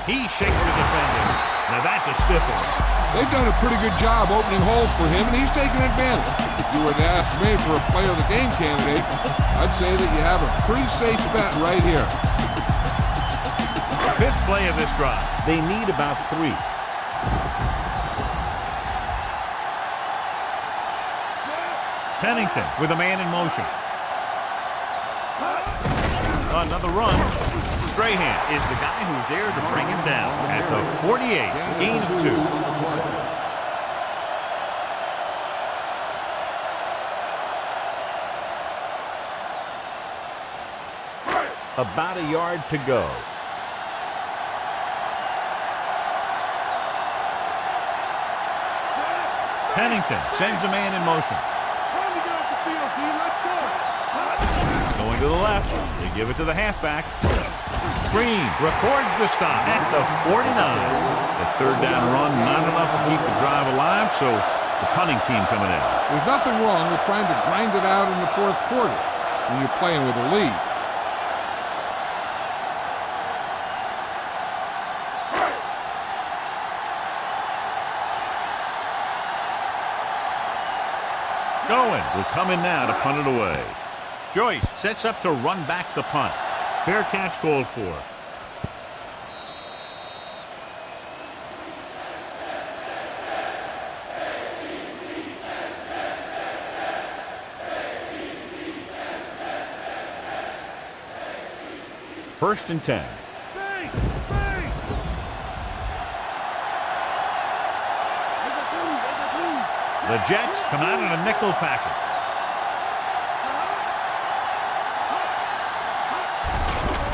He shakes the defender. Now that's a stiff one. They've done a pretty good job opening holes for him, and he's taking advantage. If you were to ask me for a player of the game candidate, I'd say that you have a pretty safe bet right here. Fifth play of this drive. They need about 3. Pennington with a man in motion. Another run. Strahan is the guy who's there to bring him down at the 48. Gain of 2. About a yard to go. Pennington sends a man in motion. Going to the left. They give it to the halfback. Green records the stop at the 49. The third down run, not enough to keep the drive alive, so the punting team coming in. There's nothing wrong with trying to grind it out in the fourth quarter when you're playing with a lead. Going will come in now to punt it away. Joyce sets up to run back the punt. Fair catch called for. First and 10. The Jets come out in a nickel package.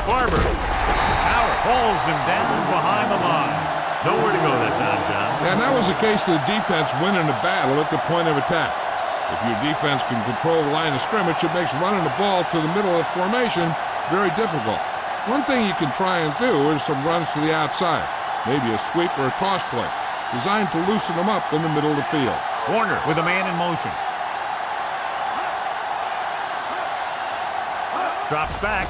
Barber. Howard pulls him down behind the line. Nowhere to go that time, John. And that was the case of the defense winning the battle at the point of attack. If your defense can control the line of scrimmage, it makes running the ball to the middle of formation very difficult. One thing you can try and do is some runs to the outside, maybe a sweep or a toss play, designed to loosen them up in the middle of the field. Warner with a man in motion. Drops back.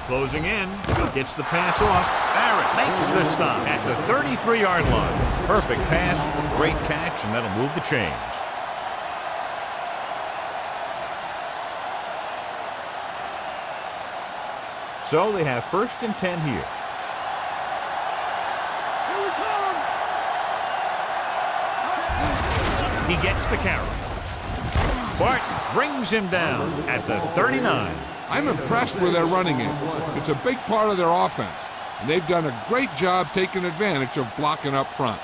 Closing in. Gets the pass off. Barrett makes the stop at the 33-yard line. Perfect pass. Great catch, and that'll move the chains. So they have first and 10 here. He gets the carry. Barton brings him down at the 39. I'm impressed with their running game. It's a big part of their offense, and they've done a great job taking advantage of blocking up front.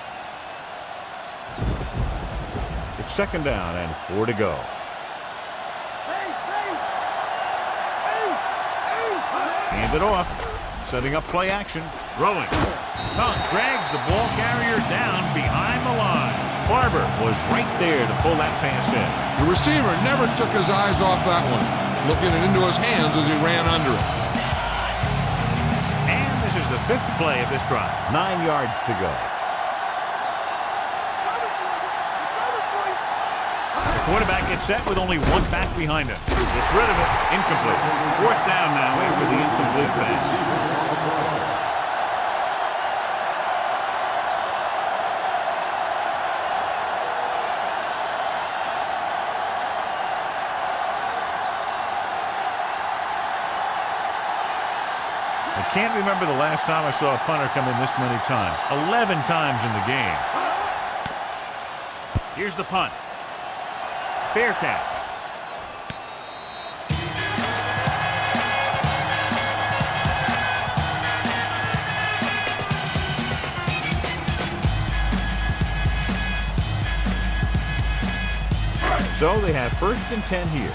It's second down and 4 to go. Hand it off. Setting up play action. Throwing. Tongue drags the ball carrier down behind the line. Barber was right there to pull that pass in. The receiver never took his eyes off that one, looking it into his hands as he ran under it. And this is the fifth play of this drive. 9 yards to go. Quarterback gets set with only one back behind him. Gets rid of it. Incomplete. Fourth down now after the incomplete pass. I can't remember the last time I saw a punter come in this many times. 11 times in the game. Here's the punt. Fair catch. So they have 1st and 10 here.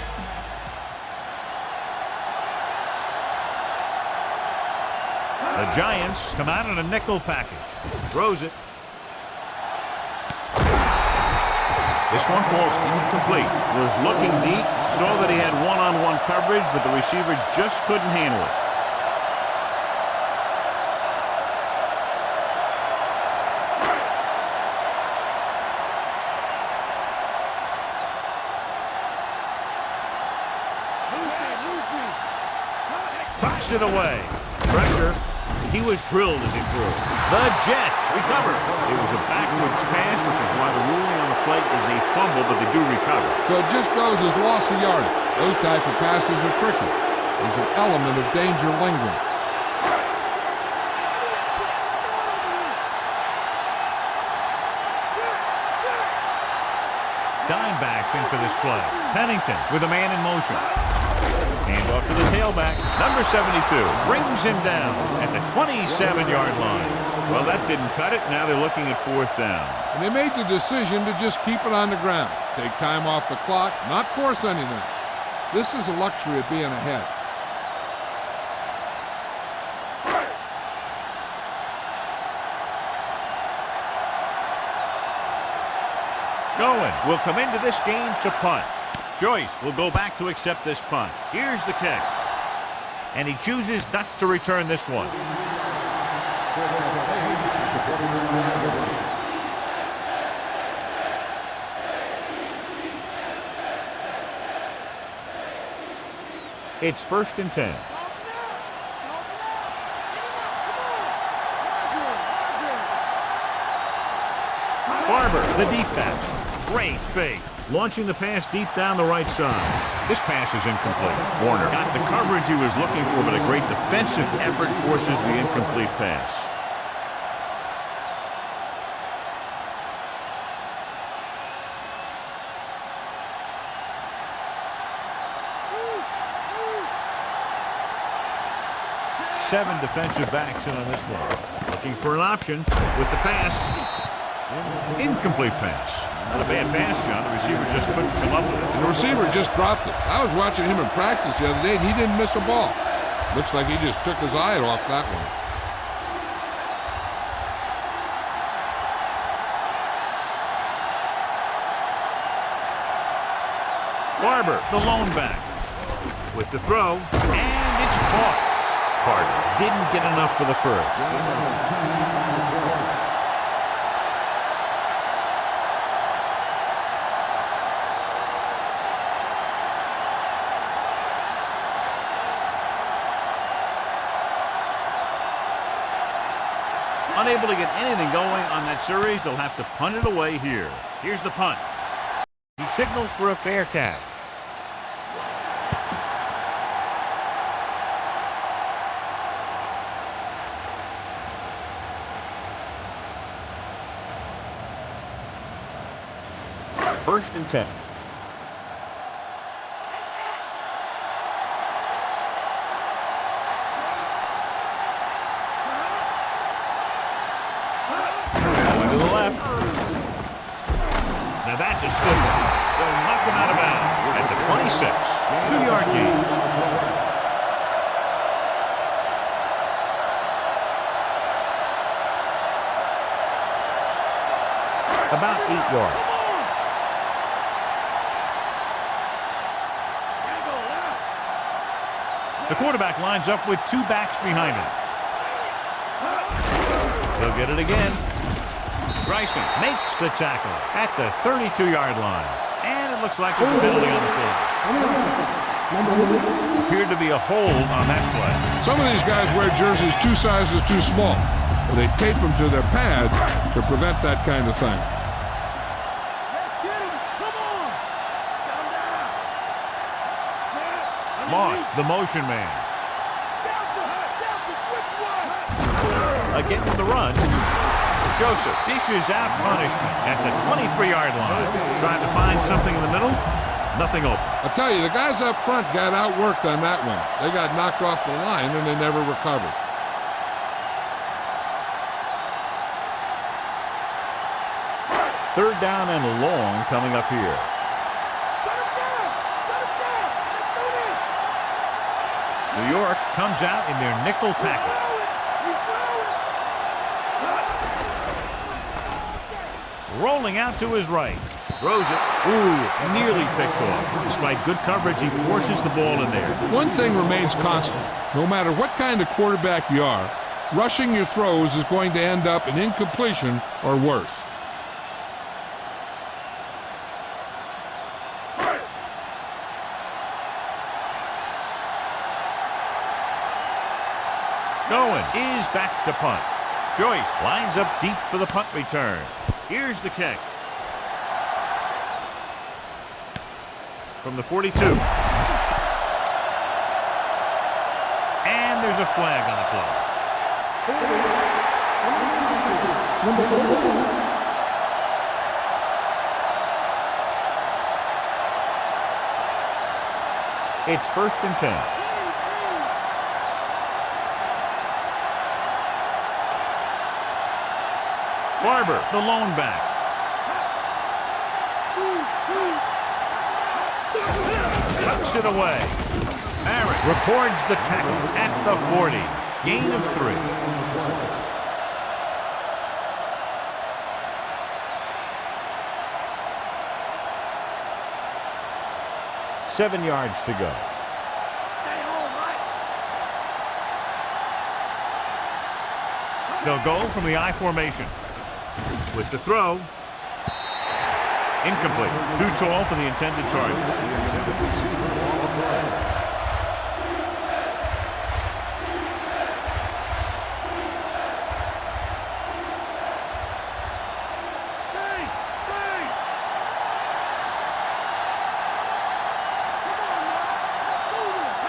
The Giants come out in a nickel package. Throws it. This one falls incomplete. Was looking deep, saw that he had one-on-one coverage, but the receiver just couldn't handle it. Tucks it away. Pressure. He was drilled as he threw. The Jets recover. It was a backwards pass, which is why the ruling on the play is a fumble, but they do recover. So it just goes as loss of yardage. Those type of passes are tricky. There's an element of danger lingering. Dime backs in for this play. Pennington with a man in motion. Hand off to the tailback. Number 72 brings him down at the 27-yard line. Well, that didn't cut it. Now they're looking at 4th down. And they made the decision to just keep it on the ground. Take time off the clock, not force anything. This is a luxury of being ahead. Going will come into this game to punt. Joyce will go back to accept this punt. Here's the kick. And he chooses not to return this one. It's 1st and 10. Barber, the deep pass. Great fake. Launching the pass deep down the right side. This pass is incomplete. Warner got the coverage he was looking for, but a great defensive effort forces the incomplete pass. Seven defensive backs in on this one. Looking for an option with the pass. Incomplete pass. Not a bad pass, John. The receiver just couldn't come up with it. And the receiver just dropped it. I was watching him in practice the other day, and he didn't miss a ball. Looks like he just took his eye off that one. Barber, the lone back. With the throw, and it's caught. Carter didn't get enough for the first. Unable to get anything going on that series, they'll have to punt it away here. Here's the punt. He signals for a fair catch. First and 10. To the left. Now that's a stiff one. They'll knock him out of bounds at the 26. 2-yard gain. About 8 yards. The quarterback lines up with 2 backs behind him. He'll get it again. Bryson makes the tackle at the 32-yard line. And it looks like there's a penalty on the field. Appeared to be a hold on that play. Some of these guys wear jerseys 2 sizes too small. They tape them to their pads to prevent that kind of thing. Moss, the motion man. Again with the run. Joseph dishes out punishment at the 23-yard line. Trying to find something in the middle. Nothing open. I tell you, the guys up front got outworked on that one. They got knocked off the line and they never recovered. Third down and long coming up here. New York comes out in their nickel package. Rolling out to his right. Throws it. Ooh, nearly picked off. Despite good coverage, he forces the ball in there. One thing remains constant. No matter what kind of quarterback you are, rushing your throws is going to end up in incompletion or worse. Going is back to punt. Joyce lines up deep for the punt return. Here's the kick. From the 42. And there's a flag on the play. It's 1st and 10. Barber, the lone back. Tucks it away. Barrett records the tackle at the 40. Gain of 3. Seven yards to go. They'll go from the I formation. With the throw. Incomplete. Too tall for the intended target.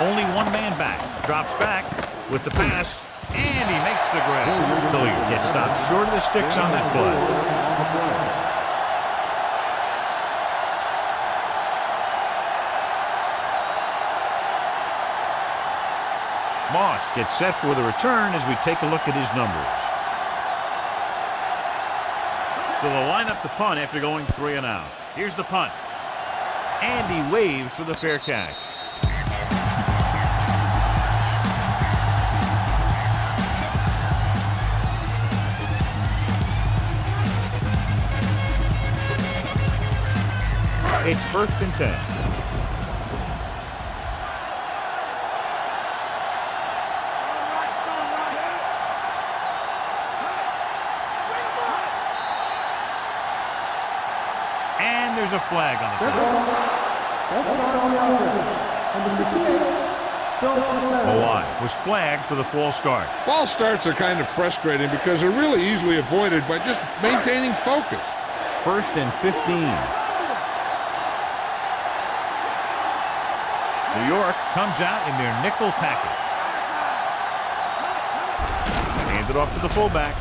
Only one man back. Drops back with the pass. And he makes the grab. Hilliard gets stopped short of the sticks on that play. Moss gets set for the return as we take a look at his numbers. So they'll line up the punt after going 3 and out. Here's the punt. And he waves for the fair catch. It's 1st and 10. And there's a flag on the field. That's not on the offense. Number 68. Mawai was flagged for the false start. False starts are kind of frustrating because they're really easily avoided by just maintaining focus. 1st and 15. New York comes out in their nickel package. Hand it off to the fullback.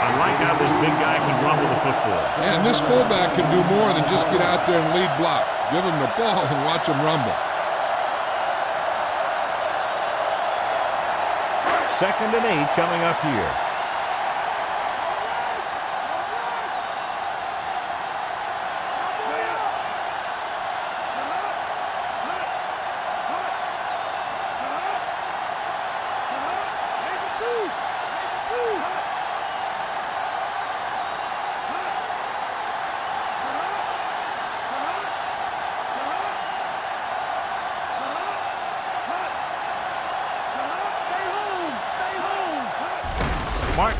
I like how this big guy can rumble the football. And this fullback can do more than just get out there and lead block. Give him the ball and watch him rumble. 2nd and 8 coming up here. Martin.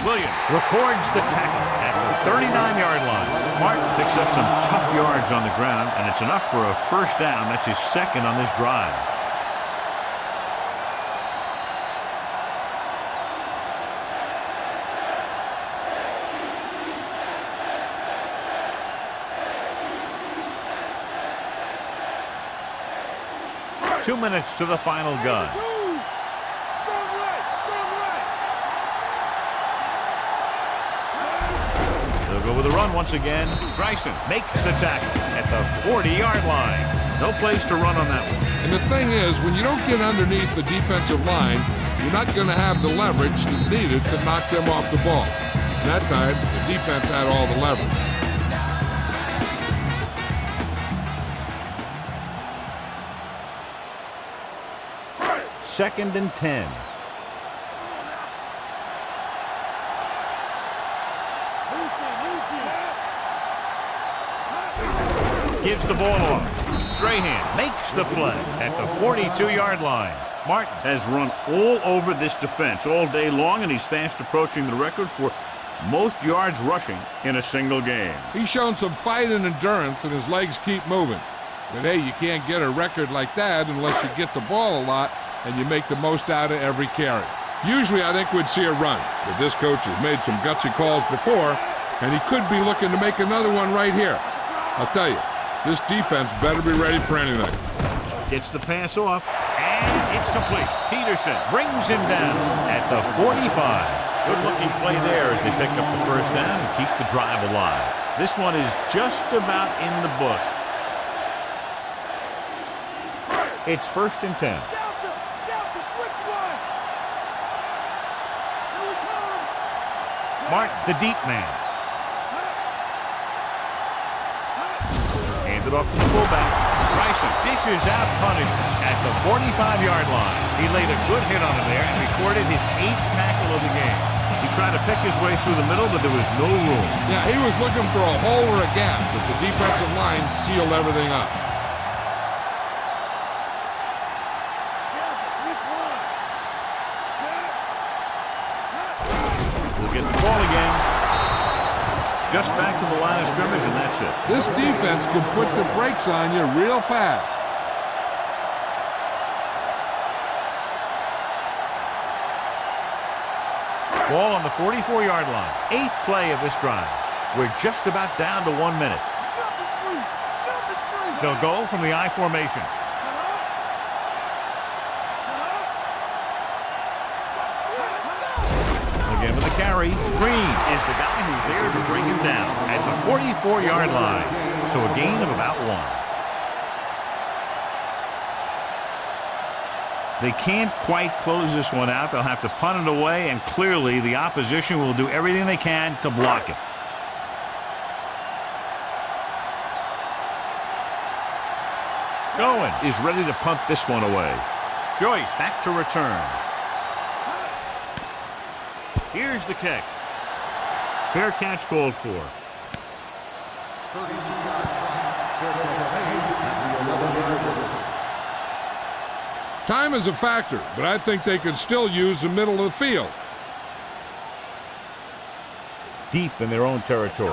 Williams records the tackle at the 39-yard line. Martin picks up some tough yards on the ground, and it's enough for a first down. That's his second on this drive. Two minutes to the final gun. They'll go with a run once again. Bryson makes the tackle at the 40-yard line. No place to run on that one. And the thing is, when you don't get underneath the defensive line, you're not going to have the leverage that's needed to knock them off the ball. And that time, the defense had all the leverage. Second and 10. Gives the ball off. Strahan makes the play at the 42-yard line. Martin has run all over this defense all day long, and he's fast approaching the record for most yards rushing in a single game. He's shown some fight and endurance, and his legs keep moving. But hey, you can't get a record like that unless you get the ball a lot and you make the most out of every carry. Usually I think we'd see a run, but this coach has made some gutsy calls before, and he could be looking to make another one right here. I'll tell you, this defense better be ready for anything. Gets the pass off, and it's complete. Peterson brings him down at the 45. Good-looking play there as they pick up the first down and keep the drive alive. This one is just about in the books. It's first and 10. Martin, the deep man. Handed off to the fullback. Bryson dishes out punishment at the 45-yard line. He laid a good hit on him there and recorded his 8th tackle of the game. He tried to pick his way through the middle, but there was no room. Yeah, he was looking for a hole or a gap, but the defensive line sealed everything up. Get the ball again. Just back to the line of scrimmage, and that's it. This defense can put the brakes on you real fast. Ball on the 44-yard line. 8th play of this drive. We're just about down to 1 minute. They'll go from the I formation. Again with the carry. Green is the guy who's there to bring him down at the 44-yard line. So a gain of about 1. They can't quite close this one out. They'll have to punt it away, and clearly the opposition will do everything they can to block it. Owen is ready to punt this one away. Joyce back to return. Here's the kick. Fair catch called for. Time is a factor, but I think they can still use the middle of the field. Deep in their own territory.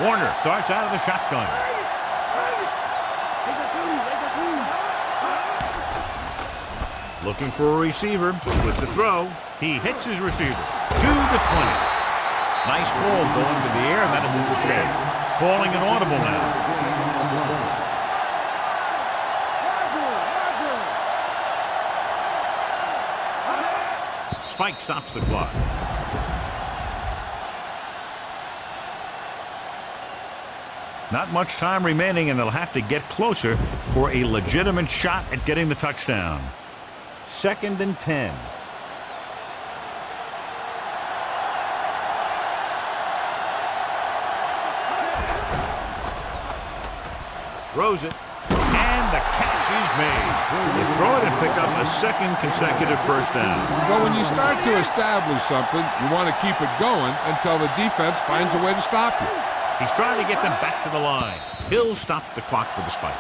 Warner starts out of the shotgun. Looking for a receiver with the throw. He hits his receiver to the 20. Nice ball going to the air, and that'll move the chain. Calling an audible now. Spike stops the clock. Not much time remaining, and they'll have to get closer for a legitimate shot at getting the touchdown. Second and 10. Throws it, and the catch is made. They throw it and pick up a second consecutive first down. Well, when you start to establish something, you want to keep it going until the defense finds a way to stop you. He's trying to get them back to the line. He'll stop the clock with a spike.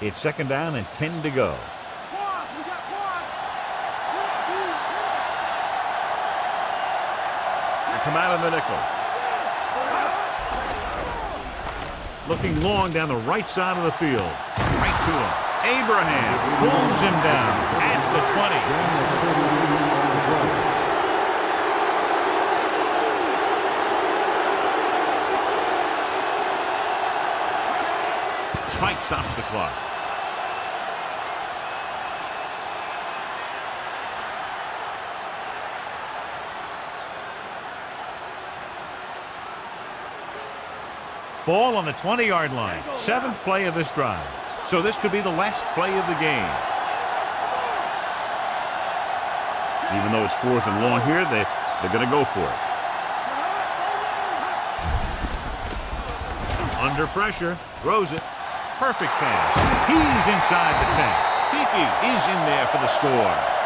It's second down and 10 to go. They come out of the nickel. Looking long down the right side of the field. Right to him. Abraham pulls him down at the 20. Spike stops the clock. Ball on the 20-yard line. 7th play of this drive. So this could be the last play of the game. Even though it's 4th and long here, they're going to go for it. Under pressure. Throws it. Perfect pass. He's inside the 10. Tiki is in there for the score.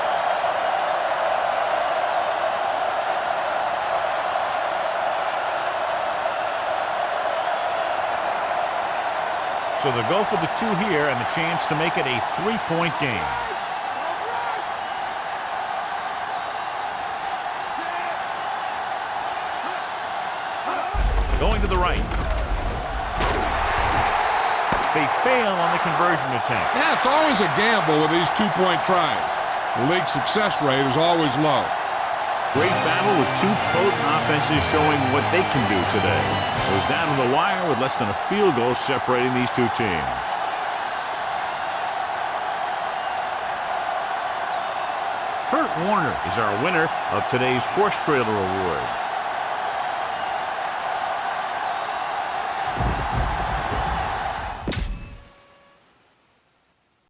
So they'll go for the 2 here and the chance to make it a 3-point game. Going to the right. They fail on the conversion attempt. Yeah, it's always a gamble with these 2-point tries. The league success rate is always low. Great battle with 2 potent offenses showing what they can do today. It was down to the wire with less than a field goal separating these 2 teams. Kurt Warner is our winner of today's Horse Trailer Award.